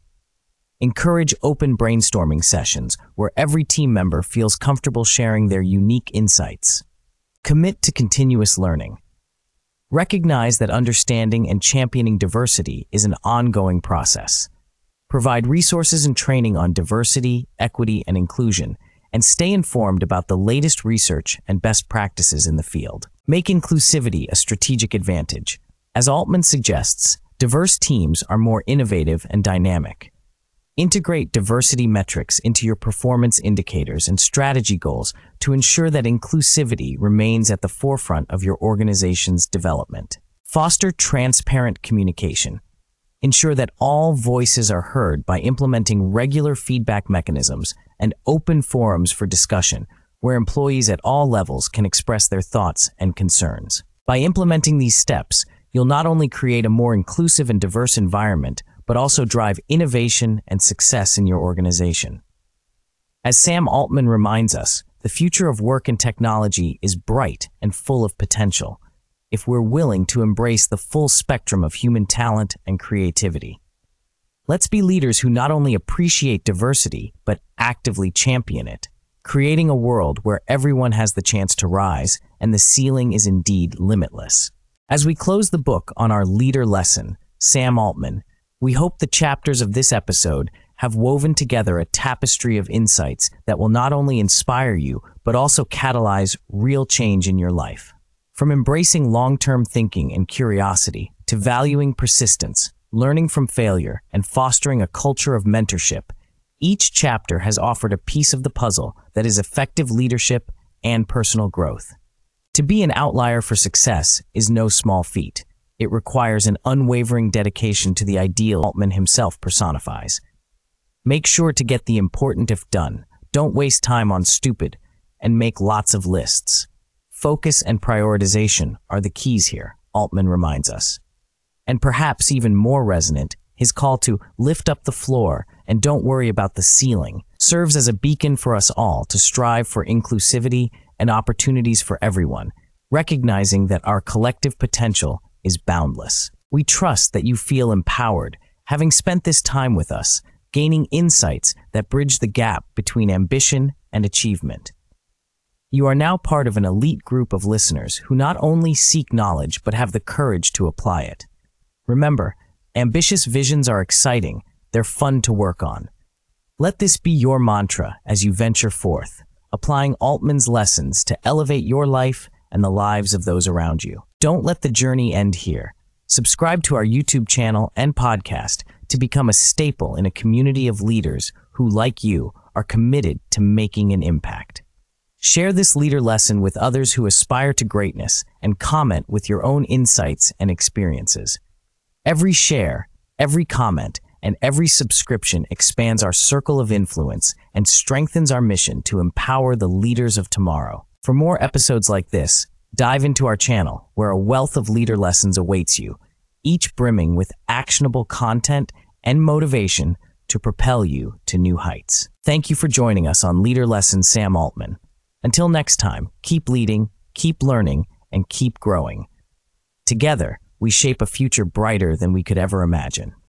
Encourage open brainstorming sessions where every team member feels comfortable sharing their unique insights. Commit to continuous learning. Recognize that understanding and championing diversity is an ongoing process. Provide resources and training on diversity, equity, and inclusion, and stay informed about the latest research and best practices in the field. Make inclusivity a strategic advantage. As Altman suggests, diverse teams are more innovative and dynamic. Integrate diversity metrics into your performance indicators and strategy goals to ensure that inclusivity remains at the forefront of your organization's development. Foster transparent communication. Ensure that all voices are heard by implementing regular feedback mechanisms and open forums for discussion where employees at all levels can express their thoughts and concerns. By implementing these steps, you'll not only create a more inclusive and diverse environment, but also drive innovation and success in your organization. As Sam Altman reminds us, the future of work and technology is bright and full of potential if we're willing to embrace the full spectrum of human talent and creativity. Let's be leaders who not only appreciate diversity, but actively champion it, creating a world where everyone has the chance to rise and the ceiling is indeed limitless. As we close the book on our leader lesson, Sam Altman, we hope the chapters of this episode have woven together a tapestry of insights that will not only inspire you, but also catalyze real change in your life. From embracing long-term thinking and curiosity to valuing persistence, learning from failure, and fostering a culture of mentorship, each chapter has offered a piece of the puzzle that is effective leadership and personal growth. To be an outlier for success is no small feat. It requires an unwavering dedication to the ideal Altman himself personifies. Make sure to get the important if done. Don't waste time on stupid, and make lots of lists. Focus and prioritization are the keys here, Altman reminds us. And perhaps even more resonant, his call to lift up the floor and don't worry about the ceiling serves as a beacon for us all to strive for inclusivity and opportunities for everyone, recognizing that our collective potential is boundless. We trust that you feel empowered, having spent this time with us, gaining insights that bridge the gap between ambition and achievement. You are now part of an elite group of listeners who not only seek knowledge but have the courage to apply it. Remember, ambitious visions are exciting, they're fun to work on. Let this be your mantra as you venture forth, applying Altman's lessons to elevate your life and the lives of those around you. Don't let the journey end here. Subscribe to our YouTube channel and podcast to become a staple in a community of leaders who, like you, are committed to making an impact. Share this leader lesson with others who aspire to greatness and comment with your own insights and experiences. Every share, every comment, and every subscription expands our circle of influence and strengthens our mission to empower the leaders of tomorrow. For more episodes like this, dive into our channel where a wealth of leader lessons awaits you, each brimming with actionable content and motivation to propel you to new heights. Thank you for joining us on Leader Lessons Sam Altman. Until next time, keep leading, keep learning, and keep growing. Together, we shape a future brighter than we could ever imagine.